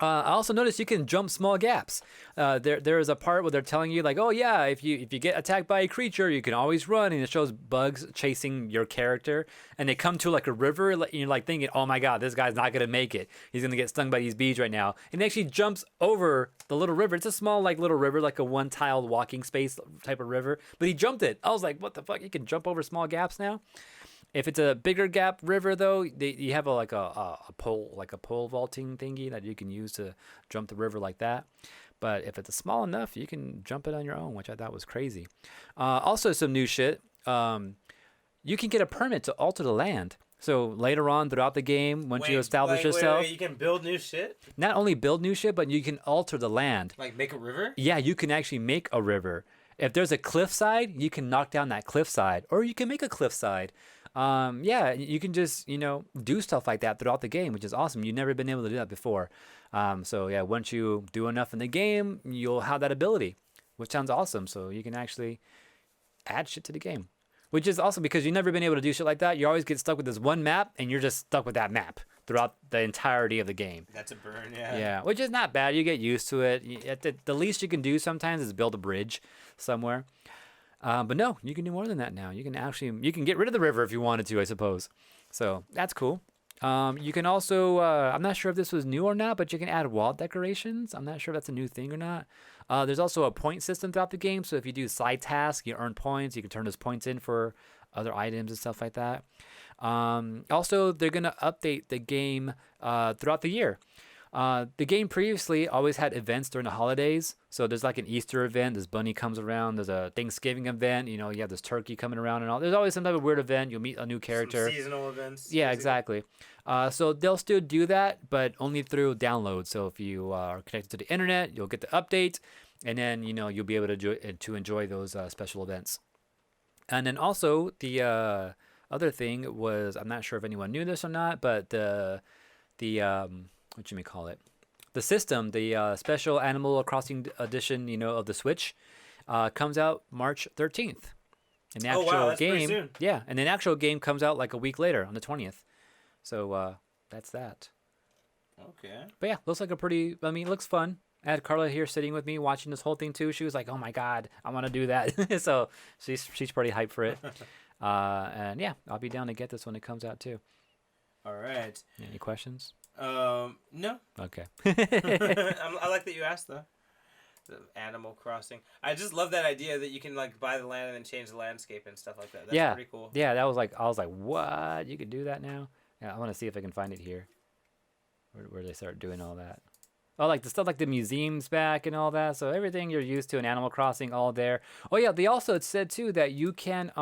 I also noticed you can jump small gaps. There is a part where they're telling you like, oh yeah, if you get attacked by a creature, you can always run, and it shows bugs chasing your character, and they come to like a river, and you're like thinking, oh my god, this guy's not gonna make it. He's gonna get stung by these bees right now, and he actually jumps over the little river. It's a small like little river, like a one-tiled walking space type of river, but he jumped it. I was like, what the fuck? You can jump over small gaps now? If it's a bigger gap river, though, you have a pole vaulting thingy that you can use to jump the river like that. But if it's small enough, you can jump it on your own, which I thought was crazy. Also, some new shit. You can get a permit to alter the land. So later on throughout the game, once you establish yourself, you can build new shit. Not only build new shit, but you can alter the land. Like make a river? Yeah, you can actually make a river. If there's a cliffside, you can knock down that cliffside, or you can make a cliffside. Yeah, you can just, do stuff like that throughout the game, which is awesome. You've never been able to do that before. So yeah, once you do enough in the game, you'll have that ability, which sounds awesome. So you can actually add shit to the game, which is awesome because you've never been able to do shit like that. You always get stuck with this one map, and you're just stuck with that map throughout the entirety of the game. That's a burn, yeah. Yeah, which is not bad. You get used to it. The least you can do sometimes is build a bridge somewhere. But no, you can do more than that now. You can get rid of the river if you wanted to, I suppose. So that's cool. You can also, I'm not sure if this was new or not, but you can add wall decorations. I'm not sure if that's a new thing or not. There's also a point system throughout the game. So if you do side tasks, you earn points. You can turn those points in for other items and stuff like that. Also, they're going to update the game throughout the year. The game previously always had events during the holidays. So there's like an Easter event, this bunny comes around, there's a Thanksgiving event, you have this turkey coming around and all. There's always some type of weird event, you'll meet a new character. Some seasonal events. Yeah, exactly. So they'll still do that, but only through download. So if you are connected to the internet, you'll get the update, and then, you'll be able to enjoy those special events. And then also the other thing was, I'm not sure if anyone knew this or not, but the what you may call it, the system, the special Animal Crossing edition, of the Switch, comes out March 13th. And the actual game, pretty soon. Yeah, and the actual game comes out like a week later on the 20th. So that's that. Okay. But yeah, looks like it looks fun. I had Carla here sitting with me watching this whole thing too. She was like, "Oh my god, I want to do that." So she's pretty hyped for it. And yeah, I'll be down to get this when it comes out too. All right. Any questions? No. Okay. I like that you asked though. The Animal Crossing. I just love that idea that you can like buy the land and then change the landscape and stuff like that. That's pretty cool. Yeah, I was like, what? You can do that now? Yeah, I want to see if I can find it here. where they start doing all that. Oh, like the stuff like the museums back and all that. So everything you're used to in Animal Crossing, all there. Oh yeah, they also it said too that you can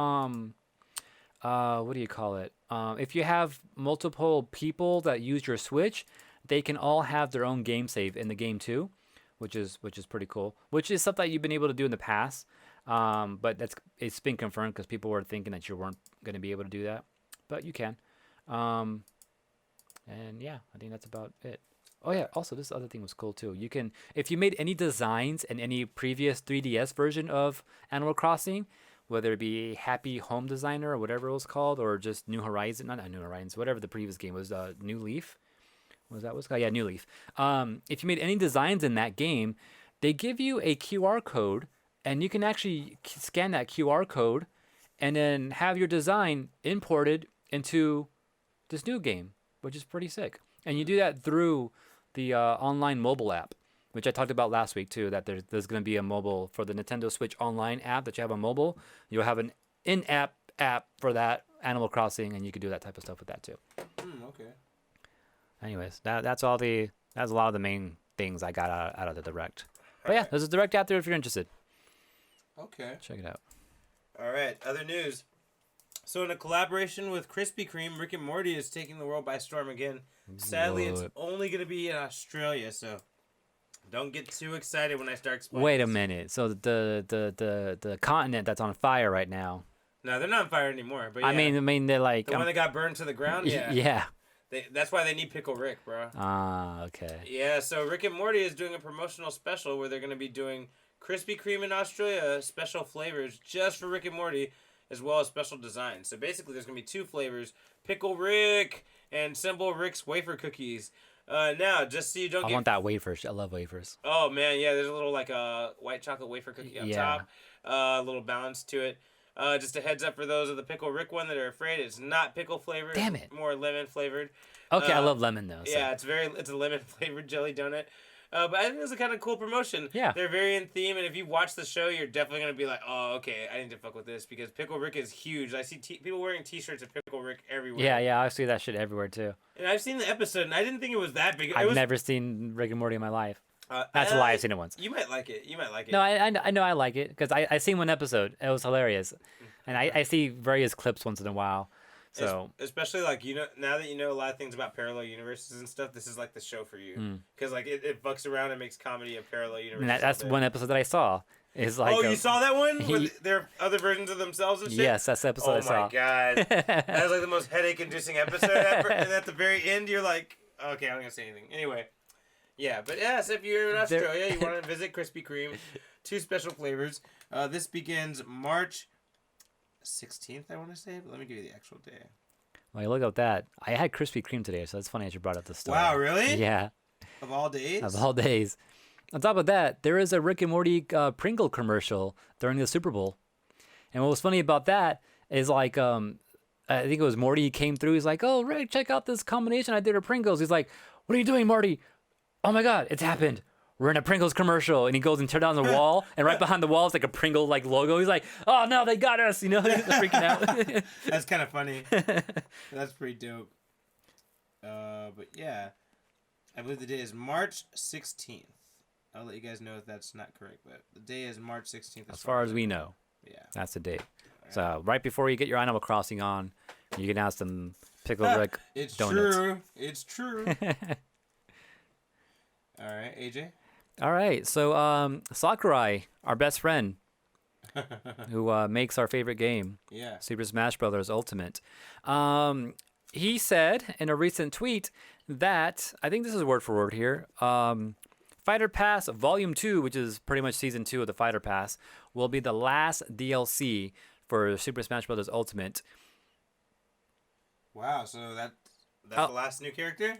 what do you call it? If you have multiple people that use your Switch, they can all have their own game save in the game too, which is pretty cool. Which is something that you've been able to do in the past, but it's been confirmed because people were thinking that you weren't going to be able to do that, but you can. And yeah, I think that's about it. Oh yeah, also this other thing was cool too. You can, if you made any designs in any previous 3DS version of Animal Crossing, whether it be Happy Home Designer or whatever it was called, or just New Horizon, not New Horizons, whatever the previous game was, New Leaf. Was that what's called? Yeah, New Leaf. If you made any designs in that game, they give you a QR code, and you can actually scan that QR code, and then have your design imported into this new game, which is pretty sick. And you do that through the online mobile app, which I talked about last week too, that there's going to be a mobile for the Nintendo Switch Online app that you have on mobile. You'll have an in-app app for that Animal Crossing, and you can do that type of stuff with that too. Okay. Anyways, that's a lot of the main things I got out of the Direct. But yeah, there's a Direct out there if you're interested. Okay. Check it out. All right, other news. So in a collaboration with Krispy Kreme, Rick and Morty is taking the world by storm again. Sadly, it's only going to be in Australia, so don't get too excited when I start explaining. Wait a minute. So the continent that's on fire right now. No, they're not on fire anymore. But yeah, I mean they're like the one that got burned to the ground. Yeah. Yeah. That's why they need Pickle Rick, bro. Ah, okay. Yeah, so Rick and Morty is doing a promotional special where they're going to be doing Krispy Kreme in Australia special flavors just for Rick and Morty, as well as special designs. So basically, there's going to be 2 flavors, Pickle Rick and Simple Rick's wafer cookies. Now, just so you don't I want that wafers. I love wafers. Oh, man, yeah, there's a little, like, white chocolate wafer cookie on top. A little balance to it. Just a heads up for those of the Pickle Rick one that are afraid it's not pickle flavored. Damn it. More lemon flavored. Okay, I love lemon, though. So. Yeah, it's a lemon flavored jelly donut. But I think it's a kind of cool promotion. Yeah. They're very in theme, and if you watch the show, you're definitely going to be like, oh, okay, I need to fuck with this, because Pickle Rick is huge. I see people wearing t-shirts of Pickle Rick everywhere. Yeah, I see that shit everywhere, too. And I've seen the episode, and I didn't think it was that big. I've never seen Rick and Morty in my life. That's why I've seen it once. You might like it. No, I know I like it, because I seen one episode. It was hilarious. And I see various clips once in a while. So especially like now that you know a lot of things about parallel universes and stuff, this is like the show for you, because like it fucks around and makes comedy of parallel universes. And that's one episode that I saw. Is like you saw that one? Where there are other versions of themselves and shit? Yes, that's the episode I saw. Oh my god, that was like the most headache-inducing episode ever. And at the very end, you're like, okay, I'm not gonna say anything. Anyway, yeah, but yes, if you're in Australia, you want to visit Krispy Kreme, 2 special flavors. This begins March 16th, I want to say, but let me give you the actual day. Well, you look up that. I had Krispy Kreme today, so it's funny that you brought up the story. Wow, really? Yeah. Of all days? Of all days. On top of that, there is a Rick and Morty Pringle commercial during the Super Bowl. And what was funny about that is like, I think it was Morty, he came through, he's like, oh, Rick, check out this combination I did of Pringles. He's like, what are you doing, Morty? Oh my God, it's happened. We're in a Pringles commercial. And he goes and tears down the wall, and right behind the wall is like a Pringle like logo. He's like, oh no, they got us, he's freaking out. That's kind of funny. That's pretty dope. But yeah, I believe the day is March 16th. I'll let you guys know if that's not correct, but the day is March 16th. As far as we know. Yeah. That's the date. Right. So right before you get your Animal Crossing on, you can have some Pickle Rick donuts. It's true. All right, AJ? All right, so Sakurai, our best friend, who makes our favorite game, Super Smash Bros. Ultimate, he said in a recent tweet that, I think this is word for word here, Fighter Pass Volume 2, which is pretty much Season 2 of the Fighter Pass, will be the last DLC for Super Smash Bros. Ultimate. Wow, so that's the last new character?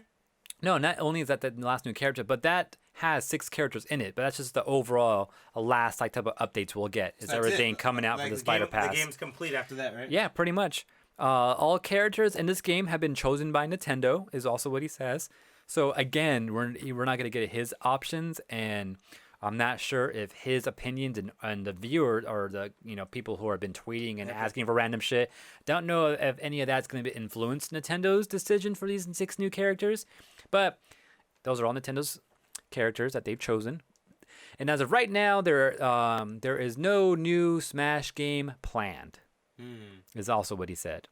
No, not only is that the last new character, but that has 6 characters in it. But that's just the overall last type of updates we'll get. Is everything coming out for this Fighter Pass? The game's complete after that, right? Yeah, pretty much. All characters in this game have been chosen by Nintendo, is also what he says. So again, we're not going to get his options, and I'm not sure if his opinions and the viewer or the people who have been tweeting and asking for random shit, don't know if any of that's going to influence Nintendo's decision for these 6 new characters. But Those are all Nintendo's characters that they've chosen. And as of right now, there is no new Smash game planned. Is also what he said.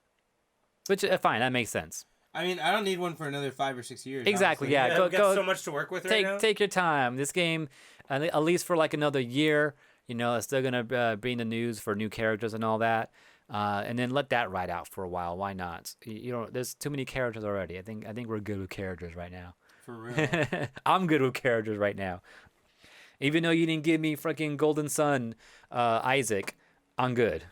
Which fine, that makes sense. I mean, I don't need one for another 5 or 6 years. Exactly. Honestly. Yeah. We've got so much to work with right now. Take your time. This game, at least for like another year, it's still gonna be in the news for new characters and all that. And then let that ride out for a while. Why not? There's too many characters already. I think we're good with characters right now. For real. I'm good with characters right now. Even though you didn't give me freaking Golden Sun, Isaac, I'm good.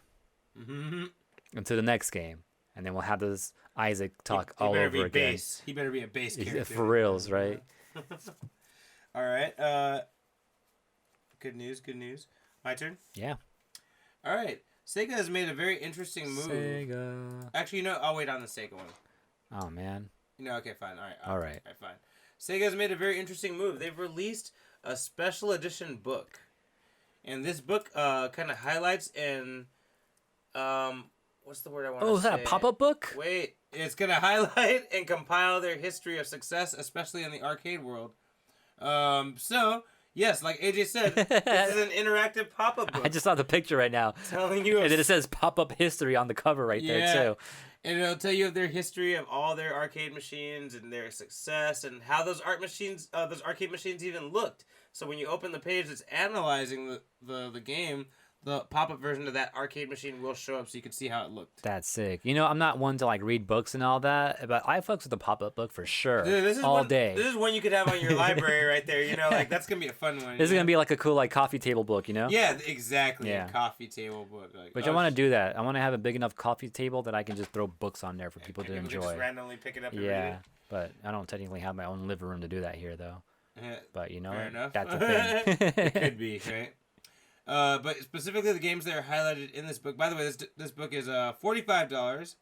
Until the next game, and then we'll have this Isaac talk all over again. Base. He better be a base character. For reals, right? All right. Good news. My turn. Yeah. All right. Sega has made a very interesting move. Sega. Actually, I'll wait on the Sega one. Oh man. Okay, fine. All right. Fine. Sega has made a very interesting move. They've released a special edition book, and this book kind of highlights and what's the word I want to say? Oh, is that a pop-up book? Wait, it's gonna highlight and compile their history of success, especially in the arcade world. So yes, like AJ said, this is an interactive pop-up book. I just saw the picture right now. Telling you, And then it says pop-up history on the cover right there too. And it'll tell you of their history of all their arcade machines and their success and how those arcade machines even looked. So when you open the page that's analyzing the game, the pop-up version of that arcade machine will show up so you can see how it looked. That's sick. I'm not one to like read books and all that, but I fucks with the pop-up book for sure. Dude, this is all one, day. This is one you could have on your library right there. Like that's gonna be a fun one. This is gonna be like a cool like coffee table book, Yeah, exactly. Yeah. A coffee table book. Which I want to do that. I want to have a big enough coffee table that I can just throw books on there for people to enjoy. Just randomly pick it up. And read Yeah, it. but I don't technically have my own living room to do that here though. But Fair enough. that's a thing. It could be, right? But specifically the games that are highlighted in this book. By the way, this book is $45,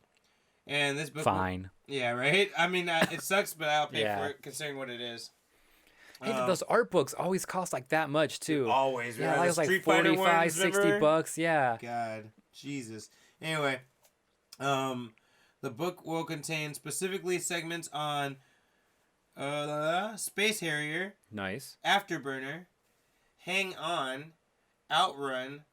and this book. Fine. Yeah, right. I mean, it sucks, but I'll pay Yeah. for it considering what it is. Hey, those art books always cost like that much too. Always, Yeah, the it was like Street Fighter 45, ones, 60 remember? bucks. Yeah. God, Jesus. Anyway, the book will contain specifically segments on Space Harrier, Nice. Afterburner, Hang On, Outrun,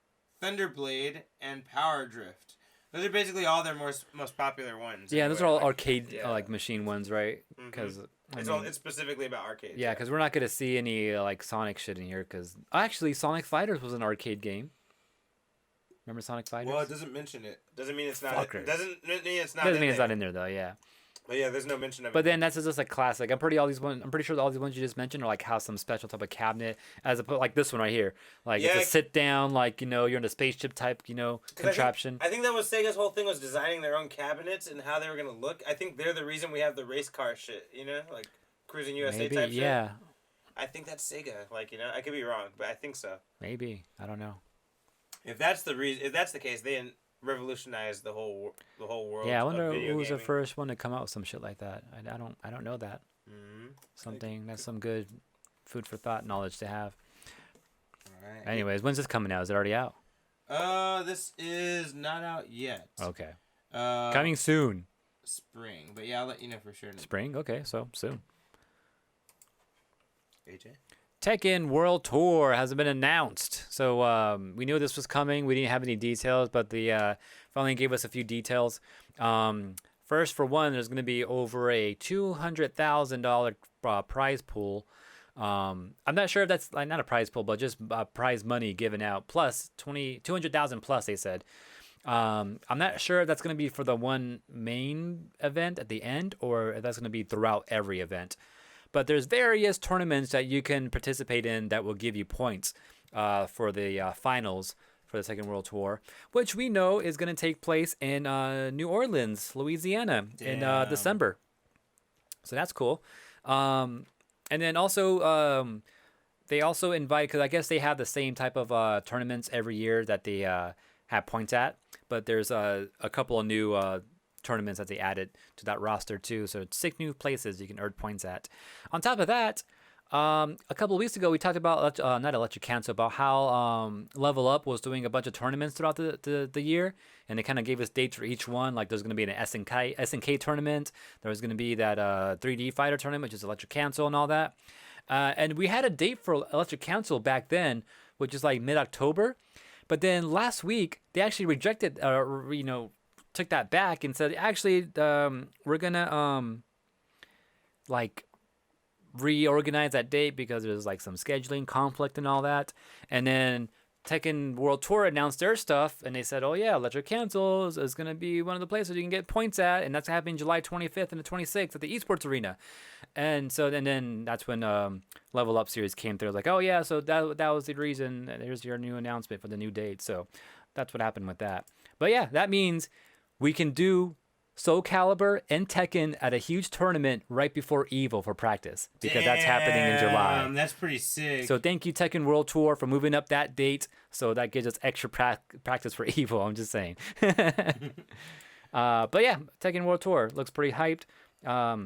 Thunderblade, and Power Drift. Those are basically all their most popular ones. Yeah, those are all Like, arcade yeah. like machine ones, right? Because It's specifically about arcades. yeah, because we're not gonna see any like Sonic shit in here. Because actually, Sonic Fighters was an arcade game. Remember Sonic Fighters? Well, it doesn't mention it. Doesn't mean it's not. Fuckers. Doesn't mean it's not. Doesn't mean in it's there. not in there though. Yeah. But yeah, there's no mention of it. But then that's just a classic. I'm pretty sure all these ones you just mentioned are like have some special type of cabinet, as opposed like this one right here. Like Yeah. it's a sit down, like you're in a spaceship type, contraption. I think that was Sega's whole thing was designing their own cabinets and how they were gonna look. I think they're the reason we have the race car shit. Like Cruising USA Maybe, type shit. yeah. I think that's Sega. I could be wrong, but I think so. Maybe, I don't know. If that's the case, they revolutionized the whole world. Yeah, I of wonder video who was the gaming. first one to come out with some shit like that. I don't know that. That's some good food for thought knowledge to have. All right. Anyways, when's this coming out? Is it already out? This is not out yet. Okay. Coming Coming soon. spring, but yeah, I'll let you know for sure. Spring? Okay, so soon. AJ. Tekken World Tour has been announced. So we knew this was coming. We didn't have any details, but the finally gave us a few details. First, for one, there's going to be over a $200,000 prize pool. I'm not sure if that's like not a prize pool, but just prize money given out plus 200,000 plus. They said. I'm not sure if that's going to be for the one main event at the end or if that's going to be throughout every event. But there's various tournaments that you can participate in that will give you points for the finals for the Tekken World Tour, which we know is going to take place in New Orleans, Louisiana in December. So that's cool. And then also they also invite, because I guess they have the same type of tournaments every year that they have points at, but there's a couple of new tournaments that they added to that roster too. So it's 6 new places you can earn points at. On top of that, A couple of weeks ago, we talked about not Electric Cancel, about how Level Up was doing a bunch of tournaments throughout the year, and they kind of gave us dates for each one. Like there's going to be an SNK tournament. There was going to be that 3D Fighter tournament, which is Electric Cancel and all that. And we had a date for Electric Cancel back then, which is like mid-October. But then last week, they actually rejected, took that back and said, actually, we're going to like reorganize that date because there's like some scheduling conflict and all that. And then Tekken World Tour announced their stuff, and they said, oh yeah, Electric Cancel is going to be one of the places you can get points at, and that's happening July 25th and the 26th at the Esports Arena. And so then that's when Level Up Series came through. Like, oh yeah, so that was the reason. Here's your new announcement for the new date. So that's what happened with that. But yeah, that means we can do Soul Calibur and Tekken at a huge tournament right before EVO for practice, because that's happening in July. That's pretty sick. So thank you, Tekken World Tour, for moving up that date. So that gives us extra practice for EVO. I'm just saying. But yeah, Tekken World Tour looks pretty hyped. I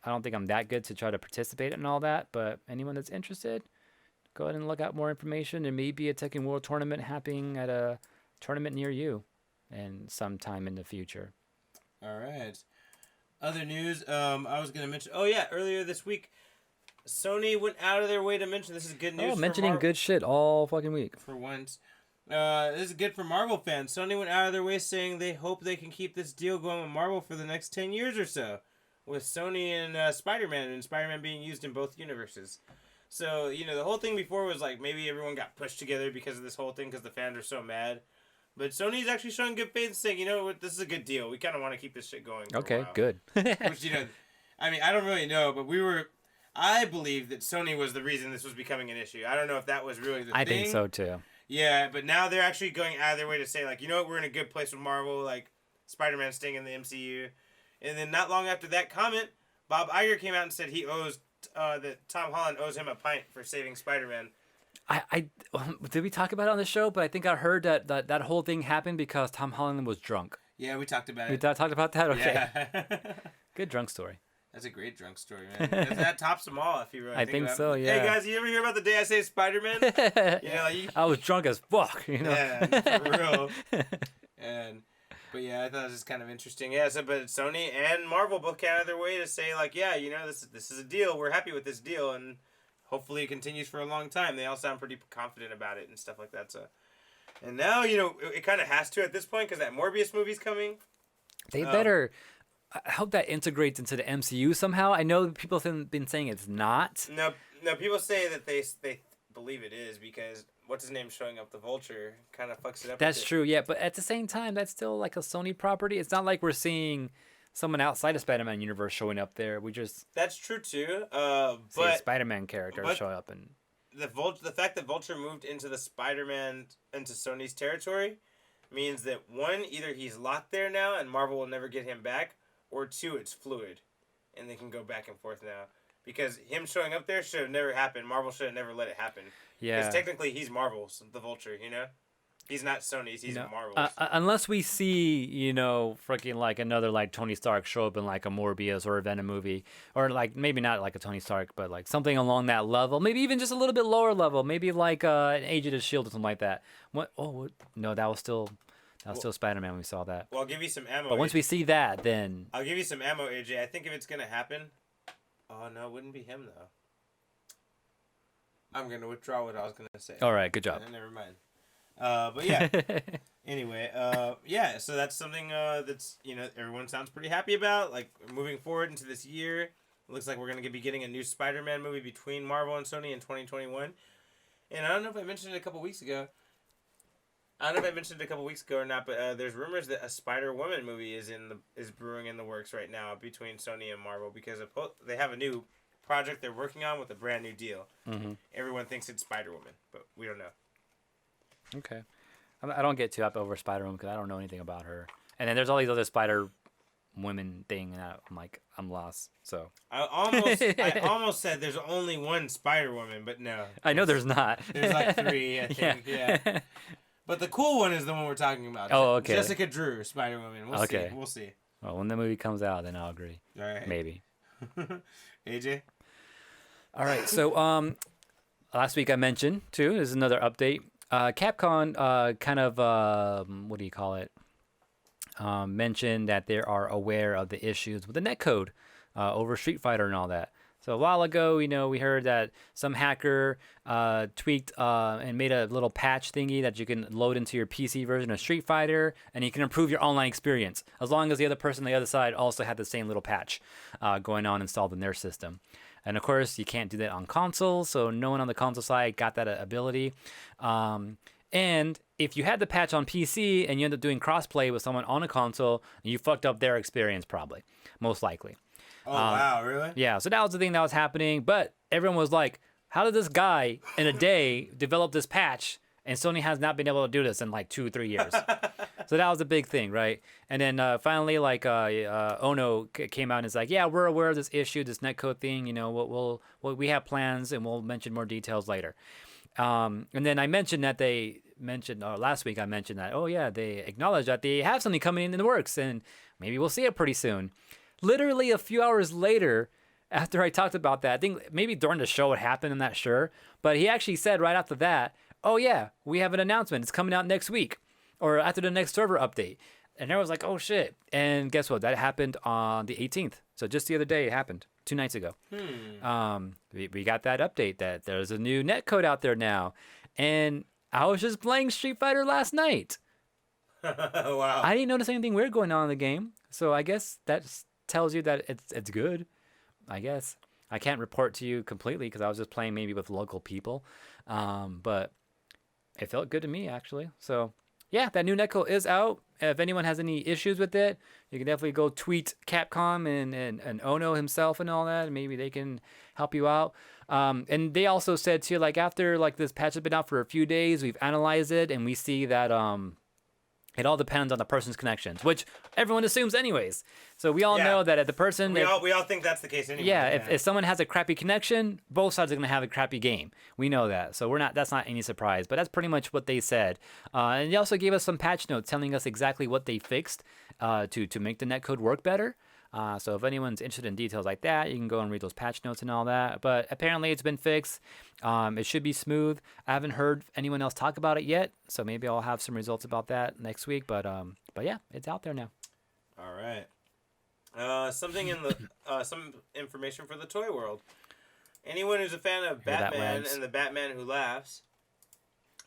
don't think I'm that good to try to participate in all that, but anyone that's interested, go ahead and look out more information. There may be a Tekken World Tournament happening at a tournament near you, and sometime in the future. All right. Other news, I was going to mention, earlier this week, Sony went out of their way to mention, this is good news. Oh, mentioning good shit all fucking week. For once. This is good for Marvel fans. Sony went out of their way saying they hope they can keep this deal going with Marvel for the next 10 years or so, with Sony and Spider-Man, and Spider-Man being used in both universes. So, the whole thing before was like maybe everyone got pushed together because of this whole thing because the fans are so mad. But Sony's actually showing good faith, saying, you know what, this is a good deal. We kind of want to keep this shit going for a while. Good. Which, I don't really know, but I believe that Sony was the reason this was becoming an issue. I don't know if that was really the thing. I think so, too. Yeah, but now they're actually going out of their way to say, like, you know what, we're in a good place with Marvel, like, Spider-Man staying in the MCU. And then not long after that comment, Bob Iger came out and said that Tom Holland owes him a pint for saving Spider-Man. I did we talk about it on the show? But I think I heard that whole thing happened because Tom Holland was drunk. Yeah, we talked about it. We talked about that? Okay. Yeah. Good drunk story. That's a great drunk story, man. That tops them all, if you really think about it. so, yeah. Hey, guys, you ever hear about the day I saved Spider-Man? I was drunk as fuck, Yeah, for real. But yeah, I thought it was just kind of interesting. Yeah, but Sony and Marvel both came out of their way to say, like, yeah, this is a deal. We're happy with this deal, and hopefully it continues for a long time. They all sound pretty confident about it and stuff like that. So, and now, it kind of has to at this point because that Morbius movie's coming. They better. I hope that integrates into the MCU somehow. I know people have been saying it's not. No, people say that they believe it is because what's his name showing up, the Vulture, kind of fucks it up. That's true, yeah. But at the same time, that's still like a Sony property. It's not like we're seeing someone outside of Spider-Man universe showing up there. We just that's true too. See a Spider-Man character show up, and the fact that Vulture moved into the Spider-Man into Sony's territory means that one, either he's locked there now and Marvel will never get him back, or two, it's fluid, and they can go back and forth now. Because him showing up there should have never happened. Marvel should have never let it happen. Yeah. Because technically he's Marvel's, the Vulture, He's not Sony's, he's Marvel's. Unless we see, freaking like another like Tony Stark show up in like a Morbius or a Venom movie. Or like maybe not like a Tony Stark, but like something along that level. Maybe even just a little bit lower level. Maybe like an Agent of S.H.I.E.L.D. or something like that. No, that was still Spider-Man when we saw that. Well, I'll give you some ammo. But once we see that, then I'll give you some ammo, AJ. I think if it's going to happen... Oh, no, it wouldn't be him, though. I'm going to withdraw what I was going to say. All right, good job. Never mind. But yeah. Anyway, so that's something that's, everyone sounds pretty happy about. Like, moving forward into this year, it looks like we're going to be getting a new Spider-Man movie between Marvel and Sony in 2021. And I don't know if I mentioned it a couple weeks ago. Or not, but there's rumors that a Spider-Woman movie is brewing in the works right now between Sony and Marvel because they have a new project they're working on with a brand new deal. Mm-hmm. Everyone thinks it's Spider-Woman, but we don't know. Okay. I don't get too up over Spider-Woman because I don't know anything about her. And then there's all these other Spider-Women thing, and I'm lost. So I almost said there's only one Spider-Woman, but no. I know there's not. There's like 3, I think. Yeah. But the cool one is the one we're talking about. Oh, okay. Jessica Drew, Spider-Woman. We'll see. Well, when the movie comes out, then I'll agree. All right. Maybe. AJ? All right. So last week I mentioned too. There's another update. Capcom kind of what do you call it? Mentioned that they are aware of the issues with the netcode over Street Fighter and all that. So a while ago, we heard that some hacker tweaked and made a little patch thingy that you can load into your PC version of Street Fighter, and you can improve your online experience as long as the other person on the other side also had the same little patch going on installed in their system. And of course, you can't do that on consoles, so no one on the console side got that ability. And if you had the patch on PC and you end up doing crossplay with someone on a console, you fucked up their experience probably, most likely. Oh, wow, really? Yeah, so that was the thing that was happening. But everyone was like, how did this guy in a day develop this patch? And Sony has not been able to do this in like 2-3 years. So that was a big thing, right? And then finally, Ono came out and is like, yeah, we're aware of this issue, this netcode thing. We have plans and we'll mention more details later. And then I mentioned that last week I mentioned that, oh yeah, they acknowledged that they have something coming in the works and maybe we'll see it pretty soon. Literally a few hours later, after I talked about that, I think maybe during the show it happened, I'm not sure, but he actually said right after that, oh yeah, we have an announcement. It's coming out next week or after the next server update. And I was like, oh shit. And guess what? That happened on the 18th. So just the other day it happened, 2 nights ago. We got that update that there's a new netcode out there now. And I was just playing Street Fighter last night. Wow. I didn't notice anything weird going on in the game. So I guess that's tells you that it's good, I guess. I can't report to you completely because I was just playing maybe with local people, but it felt good to me actually. So yeah, that new netcode is out. If anyone has any issues with it, you can definitely go tweet Capcom and Ono himself and all that, and maybe they can help you out. And they also said too, like after like this patch has been out for a few days, we've analyzed it and we see that it all depends on the person's connections, which everyone assumes anyways. So we all know that if the person... We all think that's the case anyway. Yeah, if someone has a crappy connection, both sides are going to have a crappy game. We know that. So that's not any surprise. But that's pretty much what they said. And they also gave us some patch notes telling us exactly what they fixed to make the netcode work better. So if anyone's interested in details like that, you can go and read those patch notes and all that. But apparently it's been fixed. It should be smooth. I haven't heard anyone else talk about it yet, so maybe I'll have some results about that next week. But yeah, it's out there now. All right. Something in the some information for the toy world. Anyone who's a fan of Batman and the Batman Who Laughs.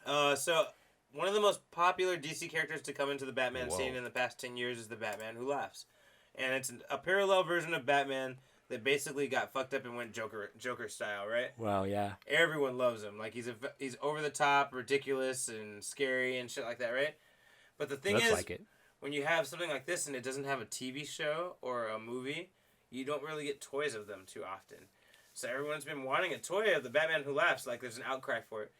So one of the most popular DC characters to come into the Batman scene in the past 10 years is the Batman Who Laughs. And it's a parallel version of Batman that basically got fucked up and went Joker style, right? Wow, yeah. Everyone loves him. Like he's over the top, ridiculous, and scary and shit like that, right? But the thing is, like it. When you have something like this and it doesn't have a TV show or a movie, you don't really get toys of them too often. So everyone's been wanting a toy of the Batman Who Laughs. Like there's an outcry for it.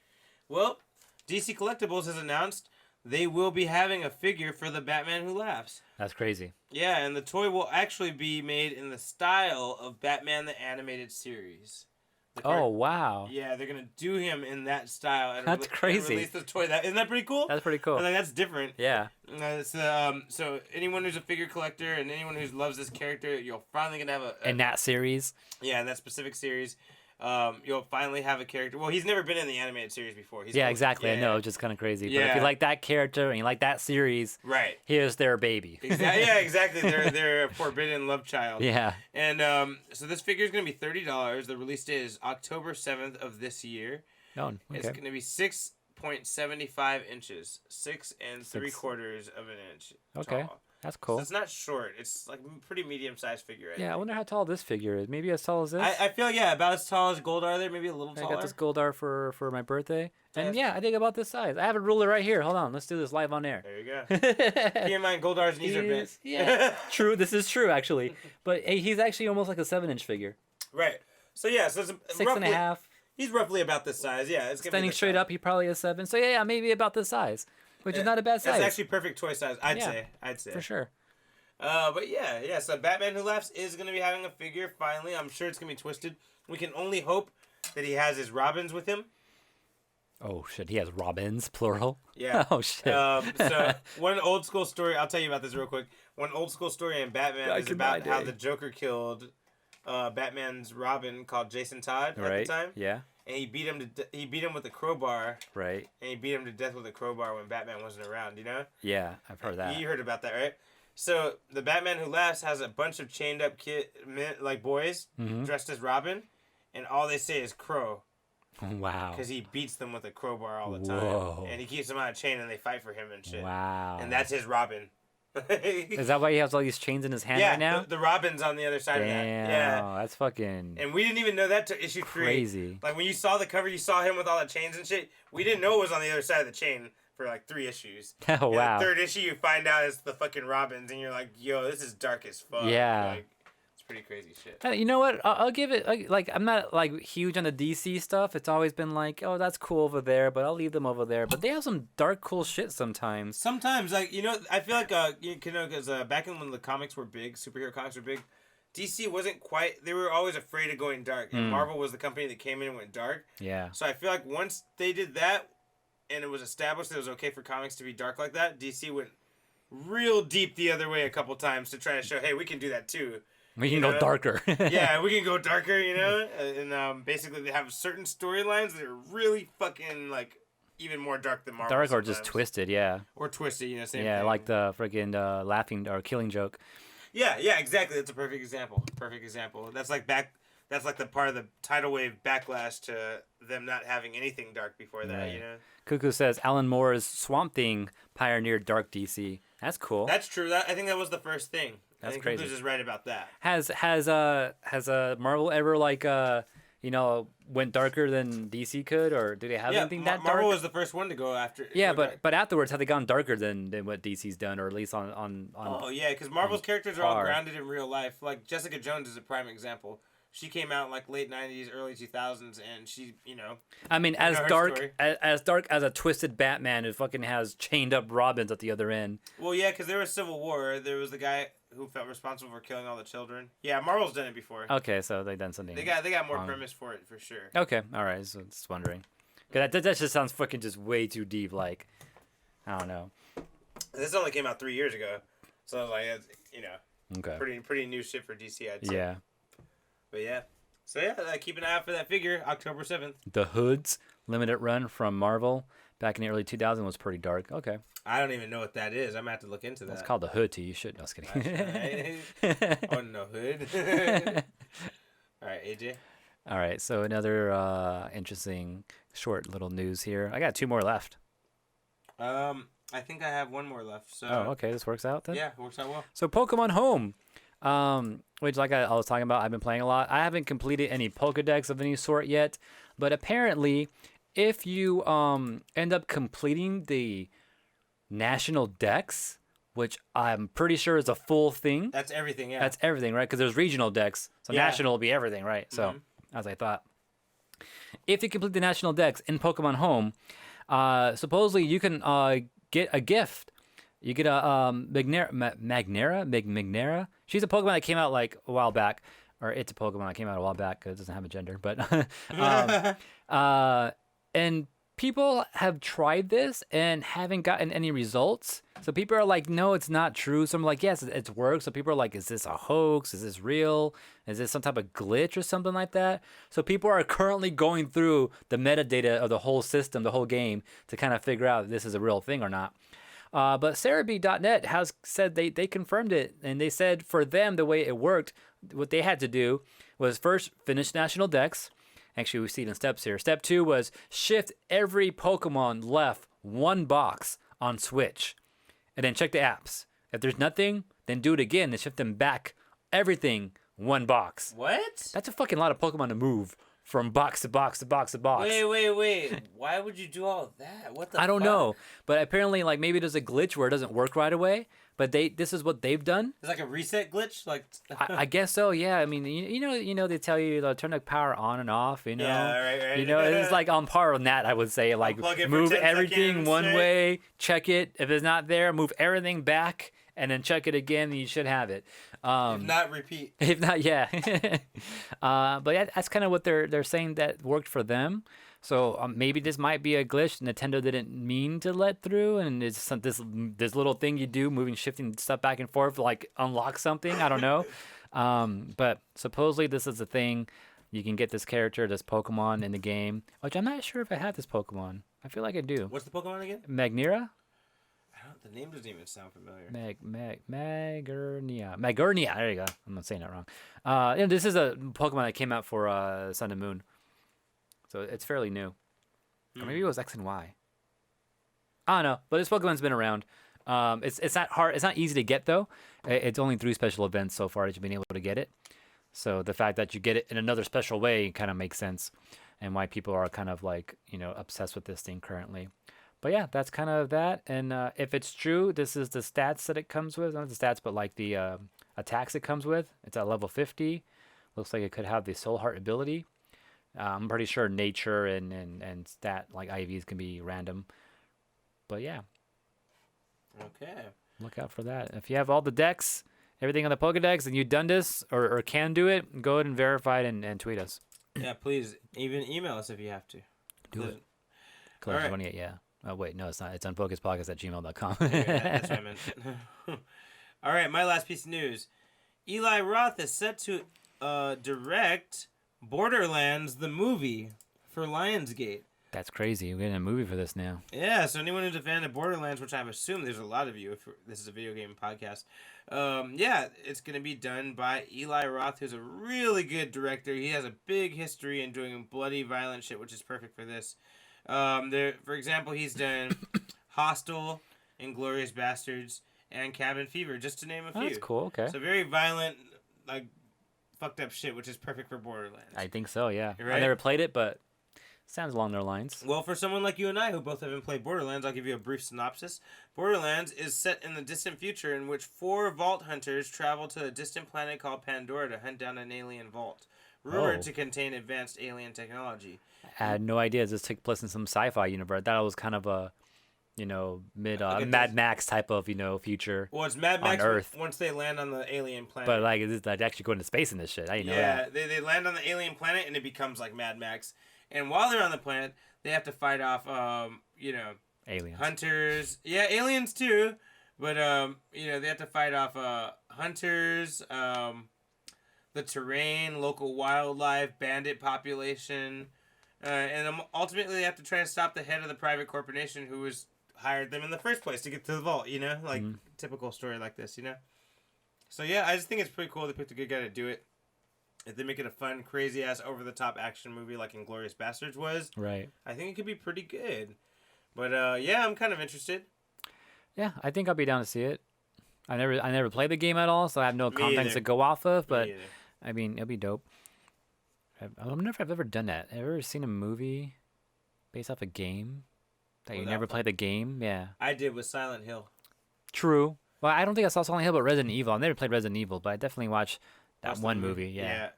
Well, DC Collectibles has announced they will be having a figure for the Batman Who Laughs. That's crazy. Yeah, and the toy will actually be made in the style of Batman the Animated Series. Oh, wow. Yeah, they're going to do him in that style. And that's crazy. And release the toy. Isn't that pretty cool? That's pretty cool. I think that's different. Yeah. So anyone who's a figure collector and anyone who loves this character, you're finally going to have in that series? Yeah, in that specific series. You'll finally have a character. Well, he's never been in the animated series before. Exactly. I know, it's just kind of crazy. Yeah. But if you like that character and you like that series, right? Here's their baby. Exactly. They're a forbidden love child. Yeah. And so this figure is going to be $30. The release date is October 7th of this year. Oh, okay. It's going to be 6.75 inches, 6 3/4 of an inch. Okay. Tall. That's cool. So it's not short. It's like a pretty medium-sized figure. I wonder how tall this figure is. Maybe as tall as this? I feel, about as tall as Goldar there. Maybe a little taller. I got this Goldar for my birthday. And I think about this size. I have a ruler right here. Hold on. Let's do this live on air. There you go. Keep in mind, Goldar's knees are bent. Yeah. True. This is true, actually. But he's actually almost like a 7-inch figure. Right. So, so it's 6.5. He's roughly about this size. Yeah. It's Standing straight up, he probably is 7. So, yeah, maybe about this size. Which is not a bad size. That's actually perfect toy size, I'd say. For sure. But so Batman Who Laughs is going to be having a figure finally. I'm sure it's going to be twisted. We can only hope that he has his Robins with him. Oh, shit. He has Robins, plural? Yeah. Oh, shit. So one old school story, I'll tell you about this real quick. One old school story in Batman is about how the Joker killed Batman's Robin called Jason Todd at the time. Yeah. And he beat him with a crowbar. Right. And he beat him to death with a crowbar when Batman wasn't around. You know? Yeah, I've heard that. You heard about that, right? So the Batman Who Laughs has a bunch of chained up boys dressed as Robin, and all they say is crow. Wow. Because he beats them with a crowbar all the time. Whoa. And he keeps them on a chain and they fight for him and shit. Wow. And that's his Robin. Is that why he has all these chains in his hand right now? The Robin's on the other side of that. Yeah. That's fucking And we didn't even know that till issue 3. crazy. Like when you saw the cover, you saw him with all the chains and shit. We didn't know it was on the other side of the chain for like 3 issues. Oh, wow. And the 3rd issue, you find out it's the fucking Robins, and you're like, yo, this is dark as fuck. Yeah. Like, it's pretty crazy shit. You know what? I'll give it, like, I'm not, like, huge on the DC stuff. It's always been like, oh, that's cool over there, but I'll leave them over there. But they have some dark, cool shit sometimes. Sometimes, like, you know, I feel like, because back when the comics were big, superhero comics were big, DC wasn't quite, they were always afraid of going dark. And Marvel was the company that came in and went dark. Yeah. So I feel like once they did that, and it was established that it was okay for comics to be dark like that, DC went real deep the other way a couple times to try to show, hey, we can do that too. We can go darker. Yeah, we can go darker, you know? And basically they have certain storylines that are really fucking, like, even more dark than Marvel. Dark sometimes. or just twisted, yeah. Or twisted, you know, same Yeah, thing. like the freaking laughing or killing joke. Yeah, exactly. That's a perfect example. That's like the part of the tidal wave backlash to them not having anything dark before that, Right. you know? Cuckoo says Alan Moore's Swamp Thing pioneered dark DC. That's cool. That's true. I think that was the first thing. That's I think crazy. Cuckoo's is right about that. Has Marvel ever like went darker than DC could, or do they have anything that dark? Marvel was the first one to go after. Yeah, go dark. but afterwards, have they gone darker than what DC's done, or at least on Oh yeah, because Marvel's characters are all par. grounded in real life. Like Jessica Jones is a prime example. She came out in like late '90s, early 2000s, and she, you know. I mean, as know her dark story. as dark as a twisted Batman who fucking has chained up Robins at the other end. Well, yeah, because there was Civil War. There was the guy who felt responsible for killing all the children. Yeah, Marvel's done it before. Okay, so they've done something. They got more premise for it for sure. Okay, all right. So just wondering, because that just sounds fucking just way too deep. Like, I don't know. This only came out 3 years ago, so like it's, you know, Okay. pretty new shit for DC. I'd say. Yeah. But yeah. So yeah, keep an eye out for that figure, October 7th. The Hoods limited run from Marvel back in the early 2000s was pretty dark. Okay. I don't even know what that is. I'm gonna have to look into that. It's called the Hood tee. You should. No, I was kidding. Oh no, hood. All right, AJ. All right. So another interesting short little news here. I got 2 more left. I think I have one more left. So. Oh, okay. This works out then. Yeah, works out well. So Pokemon Home, which like I was talking about, I've been playing a lot. I haven't completed any Pokedex of any sort yet, but apparently, if you end up completing the National Dex, which I'm pretty sure is a full thing. That's everything. Yeah. That's everything, right? Because there's regional decks, so Yeah. national will be everything, right? So, as I thought, if you complete the national decks in Pokemon Home, supposedly you can get a gift. You get a Magnera. She's a Pokemon that came out like a while back, or it's a Pokemon that came out a while back because it doesn't have a gender. But and people have tried this and haven't gotten any results. So people are like, no, it's not true. So I'm like, yes, it's worked. So people are like, is this a hoax? Is this real? Is this some type of glitch or something like that? So people are currently going through the metadata of the whole system, the whole game, to kind of figure out if this is a real thing or not. But Cerebi.net has said they confirmed it, and they said for them, the way it worked, what they had to do was first finish National Dex. Actually, we see it in steps here. Step 2 was shift every Pokemon left 1 box on Switch, and then check the apps. If there's nothing, then do it again and shift them back everything 1 box. What? That's a fucking lot of Pokemon to move from box to box to box to box. Wait. Why would you do all of that? What the I don't fuck? know, but apparently, like maybe there's a glitch where it doesn't work right away. But this is what they've done. It's like a reset glitch, like. I guess so. Yeah. I mean, you know, they tell you to turn the power on and off. You know. Yeah, right. You know, it's like on par with that. I would say like Unplug it for move 10 everything seconds, one right? way, check it. If it's not there, move everything back, and then check it again. And you should have it. If not, repeat. If not, yeah. But yeah, that's kind of what they're saying that worked for them. So maybe this might be a glitch Nintendo didn't mean to let through, and it's this little thing you do, shifting stuff back and forth, like unlock something. I don't know. But supposedly this is a thing. You can get this character, this Pokemon in the game, which I'm not sure if I have this Pokemon. I feel like I do. What's the Pokemon again? Magnera? The name doesn't even sound familiar. Magernia. There you go. I'm not saying that wrong. This is a Pokemon that came out for Sun and Moon. So it's fairly new. Or maybe it was X and Y. I don't know. But this Pokemon's been around. It's not hard. It's not easy to get, though. It's only 3 special events so far that you've been able to get it. So the fact that you get it in another special way kind of makes sense. And why people are kind of like, obsessed with this thing currently. But yeah, that's kind of that. And if it's true, this is the stats that it comes with. Not the stats, but like the attacks it comes with. It's at level 50. Looks like it could have the Soul Heart ability. I'm pretty sure nature and stat like IVs can be random. But yeah. Okay. Look out for that. If you have all the decks, everything on the Pokedex, and you've done this or can do it, go ahead and verify it and tweet us. Yeah, please. Even email us if you have to. Do it. All right. 28, yeah. Oh, wait, no, it's not. It's unfocusedpodcast@gmail.com. That's what I meant. All right, my last piece of news. Eli Roth is set to direct Borderlands, the movie, for Lionsgate. That's crazy. We're getting a movie for this now. Yeah, so anyone who's a fan of Borderlands, which I assume there's a lot of you if this is a video game podcast, it's going to be done by Eli Roth, who's a really good director. He has a big history in doing bloody, violent shit, which is perfect for this. For example, he's done Hostel, Inglourious Bastards, and Cabin Fever, just to name a few. That's cool, okay. So very violent, like, fucked up shit, which is perfect for Borderlands. I think so, yeah. Right? I never played it, but sounds along their lines. Well, for someone like you and I who both haven't played Borderlands, I'll give you a brief synopsis. Borderlands is set in the distant future in which 4 vault hunters travel to a distant planet called Pandora to hunt down an alien vault, rumored to contain advanced alien technology. I had no idea this took place in some sci-fi universe. I thought it was kind of a, Mad Max type of, future. Well, it's Mad Max on Earth. Once they land on the alien planet. But like, it's like actually going to space in this shit. I didn't know that. Yeah, they land on the alien planet and it becomes like Mad Max. And while they're on the planet, they have to fight off, Aliens. Hunters. Yeah, aliens too. But, they have to fight off hunters, the terrain, local wildlife, bandit population. And ultimately they have to try to stop the head of the private corporation who was hired them in the first place to get to the vault, Like, typical story like this, So, yeah, I just think it's pretty cool they picked a good guy to do it. If they make it a fun, crazy-ass, over-the-top action movie like Inglourious Bastards was, right? I think it could be pretty good. But, yeah, I'm kind of interested. Yeah, I think I'll be down to see it. I never played the game at all, so I have no context to go off of, but, I mean, it'll be dope. I don't know if I've ever done that. Have you ever seen a movie based off a game that you never played the game? Yeah. I did with Silent Hill. True. Well, I don't think I saw Silent Hill, but Resident Evil. I never played Resident Evil, but I definitely watched that one movie. Yeah.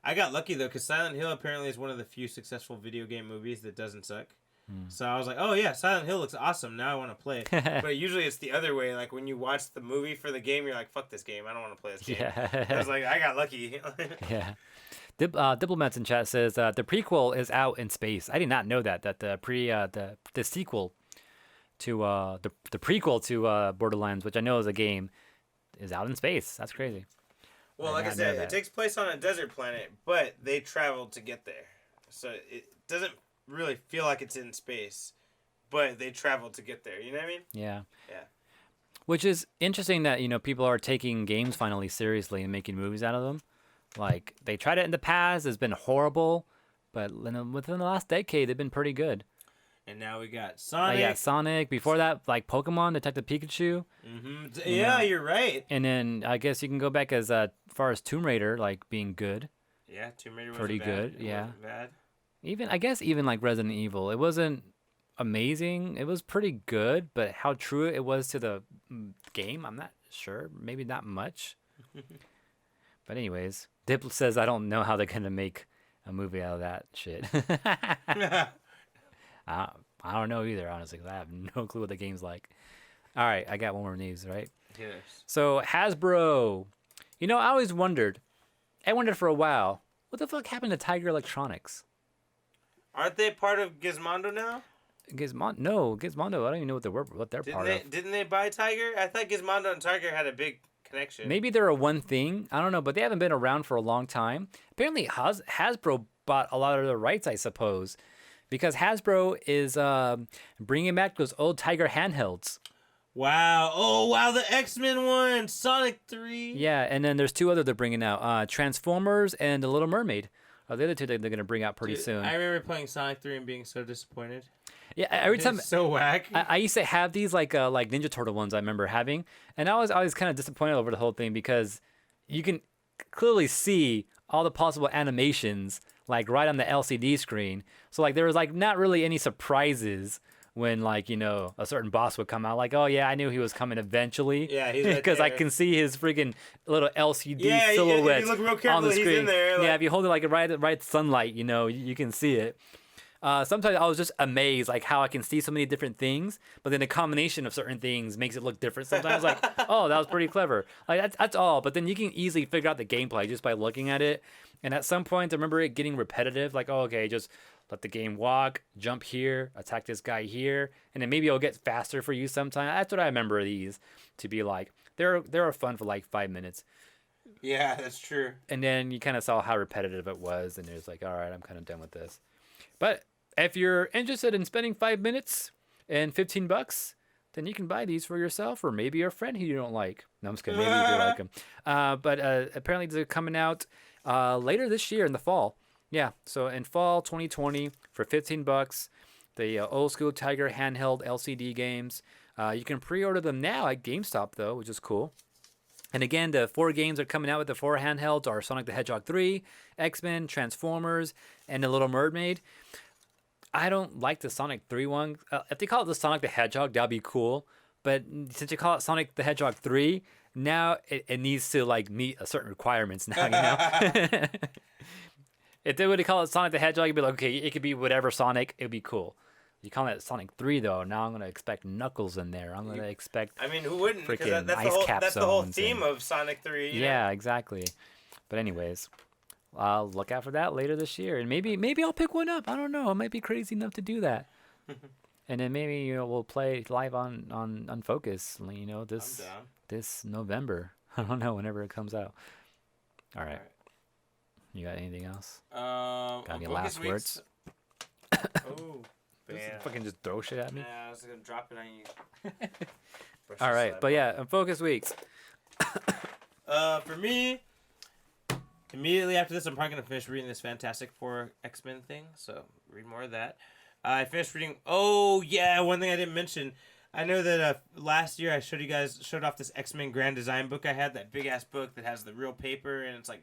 I got lucky, though, because Silent Hill apparently is one of the few successful video game movies that doesn't suck. So I was like, oh, yeah, Silent Hill looks awesome. Now I want to play it. But usually it's the other way. Like, when you watch the movie for the game, you're like, fuck this game. I don't want to play this game. Yeah. I was like, I got lucky. Yeah. Diplomats in chat says the prequel is out in space. I did not know that the sequel to the prequel to Borderlands, which I know is a game, is out in space. That's crazy. Well, like I said, it takes place on a desert planet, but they traveled to get there. So it doesn't really feel like it's in space, but they traveled to get there. You know what I mean? Yeah. Yeah. Which is interesting that, people are taking games finally seriously and making movies out of them. Like, they tried it in the past, it's been horrible, but within the last decade, they've been pretty good. And now we got Sonic. Sonic. Before that, like Pokemon, Detective Pikachu. Mm-hmm. Yeah, you're right. And then I guess you can go back as far as Tomb Raider, like being good. Yeah, Tomb Raider was pretty good. Yeah. Wasn't bad. Even like Resident Evil, it wasn't amazing. It was pretty good, but how true it was to the game, I'm not sure. Maybe not much. But anyways, Dip says I don't know how they're gonna make a movie out of that shit. I don't know either, honestly, 'cause I have no clue what the game's like. All right, I got one more news, right? Yes. So Hasbro, I always wondered. I wondered for a while, what the fuck happened to Tiger Electronics? Aren't they part of Gizmondo now? Gizmondo. I don't even know what they're part of. Didn't they buy Tiger? I thought Gizmondo and Tiger had a big connection. Maybe they're a one thing. I don't know, but they haven't been around for a long time. Apparently, Hasbro bought a lot of the rights, I suppose, because Hasbro is bringing back those old Tiger handhelds. Wow. Oh, wow. The X-Men one. Sonic 3. Yeah, and then there's two other they're bringing out. Transformers and The Little Mermaid. The other two they're going to bring out pretty soon. I remember playing Sonic 3 and being so disappointed. Yeah, every time. It's so whack. I used to have these like Ninja Turtle ones I remember having. And I was always kind of disappointed over the whole thing because you can clearly see all the possible animations like right on the LCD screen. So like there was like not really any surprises when like, you know, a certain boss would come out like, oh yeah, I knew he was coming eventually. Yeah, he's right because I there. can see his freaking little LCD Yeah, silhouette if you look real on the carefully, screen. he's in there. Like... Yeah, if you hold it like right sunlight, you know, you can see it. Sometimes I was just amazed like how I can see so many different things, but then the combination of certain things makes it look different. Sometimes like, oh, that was pretty clever. Like that's all. But then you can easily figure out the gameplay just by looking at it. And at some point, I remember it getting repetitive. Like, oh, okay, just let the game walk, jump here, attack this guy here, and then maybe it'll get faster for you sometime. That's what I remember these to be like. They're fun for like 5 minutes. Yeah, that's true. And then you kind of saw how repetitive it was, and it was like, all right, I'm kind of done with this. But if you're interested in spending 5 minutes and $15, then you can buy these for yourself or maybe your friend who you don't like. No, I'm just kidding. Maybe you do like them. But apparently they're coming out later this year in the fall. Yeah, so in fall 2020 for $15, the old school Tiger handheld LCD games. You can pre-order them now at GameStop though, which is cool. And again, the 4 games that are coming out with the 4 handhelds are Sonic the Hedgehog 3, X-Men, Transformers, and The Little Mermaid. I don't like the Sonic 3 one. If they call it the Sonic the Hedgehog, that'd be cool. But since you call it Sonic the Hedgehog 3, now it needs to like meet a certain requirements now, you know? If they would call it Sonic the Hedgehog, it'd be like, okay, it could be whatever Sonic, it'd be cool. You call it Sonic 3 though, now I'm gonna expect Knuckles in there. I'm gonna expect I mean, who wouldn't? Because freaking that's ice cap that's the whole zones theme and- of Sonic 3. you know? Yeah, exactly. But anyways, I'll look out for that later this year, and maybe I'll pick one up. I don't know. I might be crazy enough to do that. And then maybe we'll play live on Unfocused. You know I'm down. this November. I don't know whenever it comes out. All right. Alright. You got anything else? Got any last words? Oh, man. Fucking just throw shit at me. Yeah, I was gonna drop it on you. Brush All the right, slab. but yeah, Unfocused weeks. For me, immediately after this, I'm probably gonna finish reading this Fantastic Four X-Men thing. So read more of that. I finished reading. Oh yeah, one thing I didn't mention. I know that last year I showed off this X-Men Grand Design book I had, that big ass book that has the real paper and it's like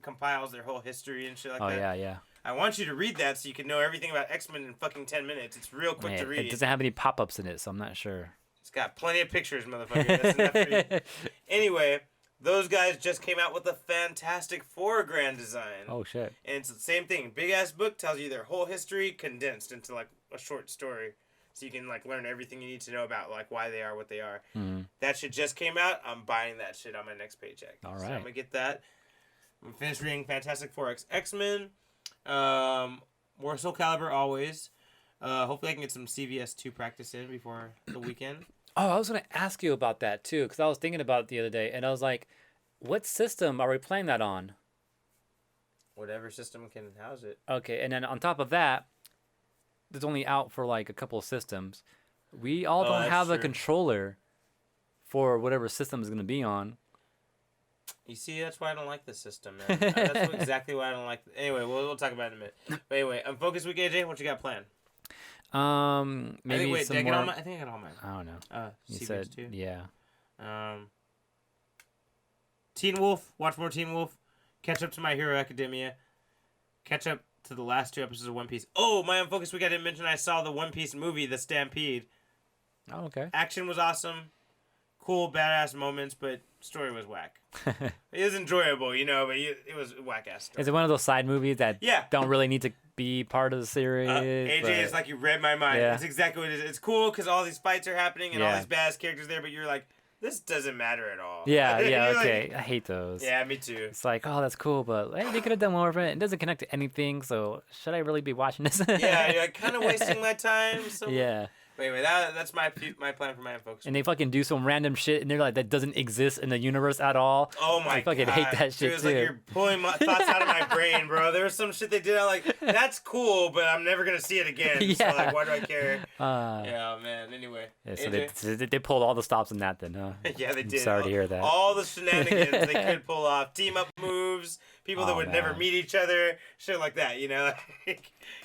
compiles their whole history and shit like that. Oh yeah. I want you to read that so you can know everything about X-Men in fucking 10 minutes. It's real quick to read. It doesn't have any pop-ups in it, so I'm not sure. It's got plenty of pictures, motherfucker. That's enough for you. Anyway, those guys just came out with a Fantastic Four Grand Design. Oh shit. And it's the same thing. Big ass book tells you their whole history condensed into like a short story. So you can like learn everything you need to know about like why they are what they are. Mhm. That shit just came out. I'm buying that shit on my next paycheck. All So right. I'm gonna get that. I'm finished reading Fantastic Four X-Men. More Soul Calibur always. Hopefully I can get some CVS 2 practice in before the weekend. Oh, I was gonna ask you about that too, because I was thinking about it the other day, and I was like, what system are we playing that on? Whatever system can house it. Okay, and then on top of that, it's only out for like a couple of systems. We all don't that's have a true. controller for whatever system is gonna be on. You see, that's why I don't like this system, man. That's exactly why I don't like. Anyway, we'll talk about it in a minute. But anyway, Unfocused Week, AJ. What you got planned? Maybe did I some get all more. mine? I think I got all mine. I don't know. You CVS said 2. yeah. Teen Wolf. Watch more Teen Wolf. Catch up to My Hero Academia. Catch up to the last 2 episodes of One Piece. Oh, my Unfocused Week, I didn't mention I saw the One Piece movie, The Stampede. Oh, okay. Action was awesome. Cool, badass moments, but story was whack. It was enjoyable, you know, but it was whack ass story. Is it one of those side movies that Yeah. don't really need to be part of the series? AJ, but- it's like you read my mind. Yeah. It's exactly what it is. It's cool because all these fights are happening and all Yeah. these badass characters there, but you're like, this doesn't matter at all. Yeah, You're like- okay. I hate those. yeah, me too. It's like, oh, that's cool, but hey, they could have done more of it. It doesn't connect to anything, so should I really be watching this? Yeah, you're like kind of wasting my time. So. Yeah. But anyway, that's my plan for my Unfocused. And they fucking do some random shit, and they're like, that doesn't exist in the universe at all. Oh my I fucking God. hate that Dude, shit it's too. like you're pulling my thoughts out of my brain, bro. There was some shit they did. I'm like, that's cool, but I'm never gonna see it again. So Yeah. like, why do I care? Uh, Yeah, man. Anyway. yeah, so AJ? they pulled all the stops in that then, huh? Yeah, they I'm did. sorry to hear that. All the shenanigans they could pull off, team up moves, people that Oh, would never man. meet each other, shit like that, you know.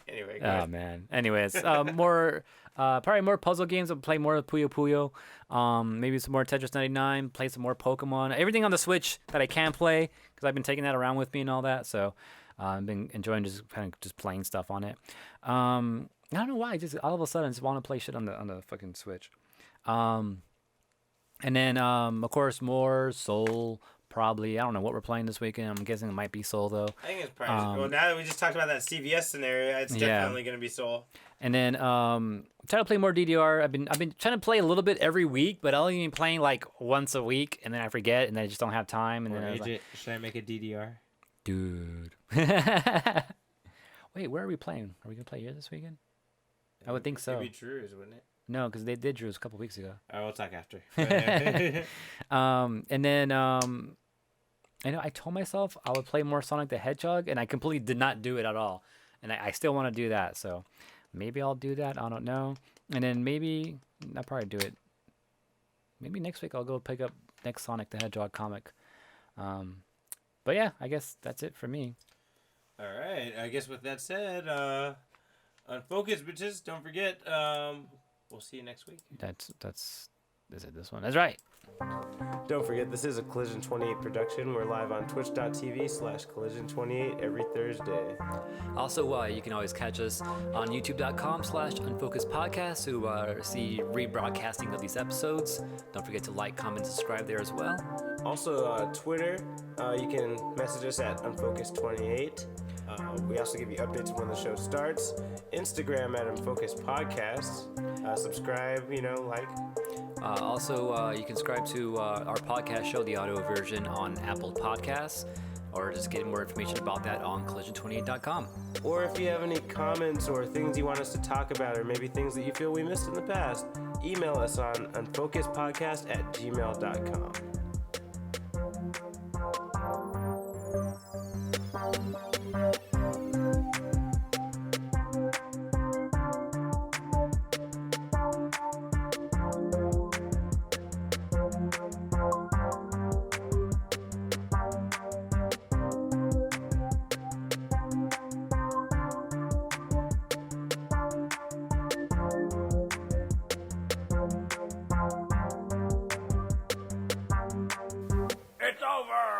Anyway, go Oh ahead. man. Anyways, probably more puzzle games. I'll play more Puyo Puyo. Maybe some more Tetris 99. Play some more Pokemon. Everything on the Switch that I can play because I've been taking that around with me and all that. So I've been enjoying just playing stuff on it. I don't know why. Just all of a sudden, I just want to play shit on the fucking Switch. And then of course more Soul. Probably. I don't know what we're playing this weekend. I'm guessing it might be Soul though. I think it's probably well. Now that we just talked about that CVS scenario, it's definitely gonna be Soul. And then try to play more DDR. I've been trying to play a little bit every week, but I'll only been playing like once a week, and then I forget, and then I just don't have time. And then I was like, should I make a DDR? dude. Wait, where are we playing? Are we gonna play here this weekend? I would think so. It'd be Drew's, wouldn't it? No, because they did Drew's a couple weeks ago. All right, we'll talk after. And then I know I told myself I would play more Sonic the Hedgehog, and I completely did not do it at all. And I still want to do that, so maybe I'll do that. I don't know. And then maybe I'll probably do it. Maybe next week I'll go pick up next Sonic the Hedgehog comic. But yeah, I guess that's it for me. All right. I guess with that said, Unfocused, bitches. Don't forget. We'll see you next week. Is it this one? That's right. Don't forget, this is a Collision 28 production. We're live on twitch.tv/collision28 every Thursday. Also, you can always catch us on youtube.com/Unfocused Podcast to see rebroadcasting of these episodes. Don't forget to like, comment, subscribe there as well. Also, Twitter, you can message us at Unfocused28. We also give you updates when the show starts. Instagram at Unfocused Podcast. Subscribe, like. Also, you can subscribe to our podcast show, the audio version, on Apple Podcasts, or just get more information about that on collision28.com. Or if you have any comments or things you want us to talk about, or maybe things that you feel we missed in the past, email us on unfocusedpodcast@gmail.com. It's over.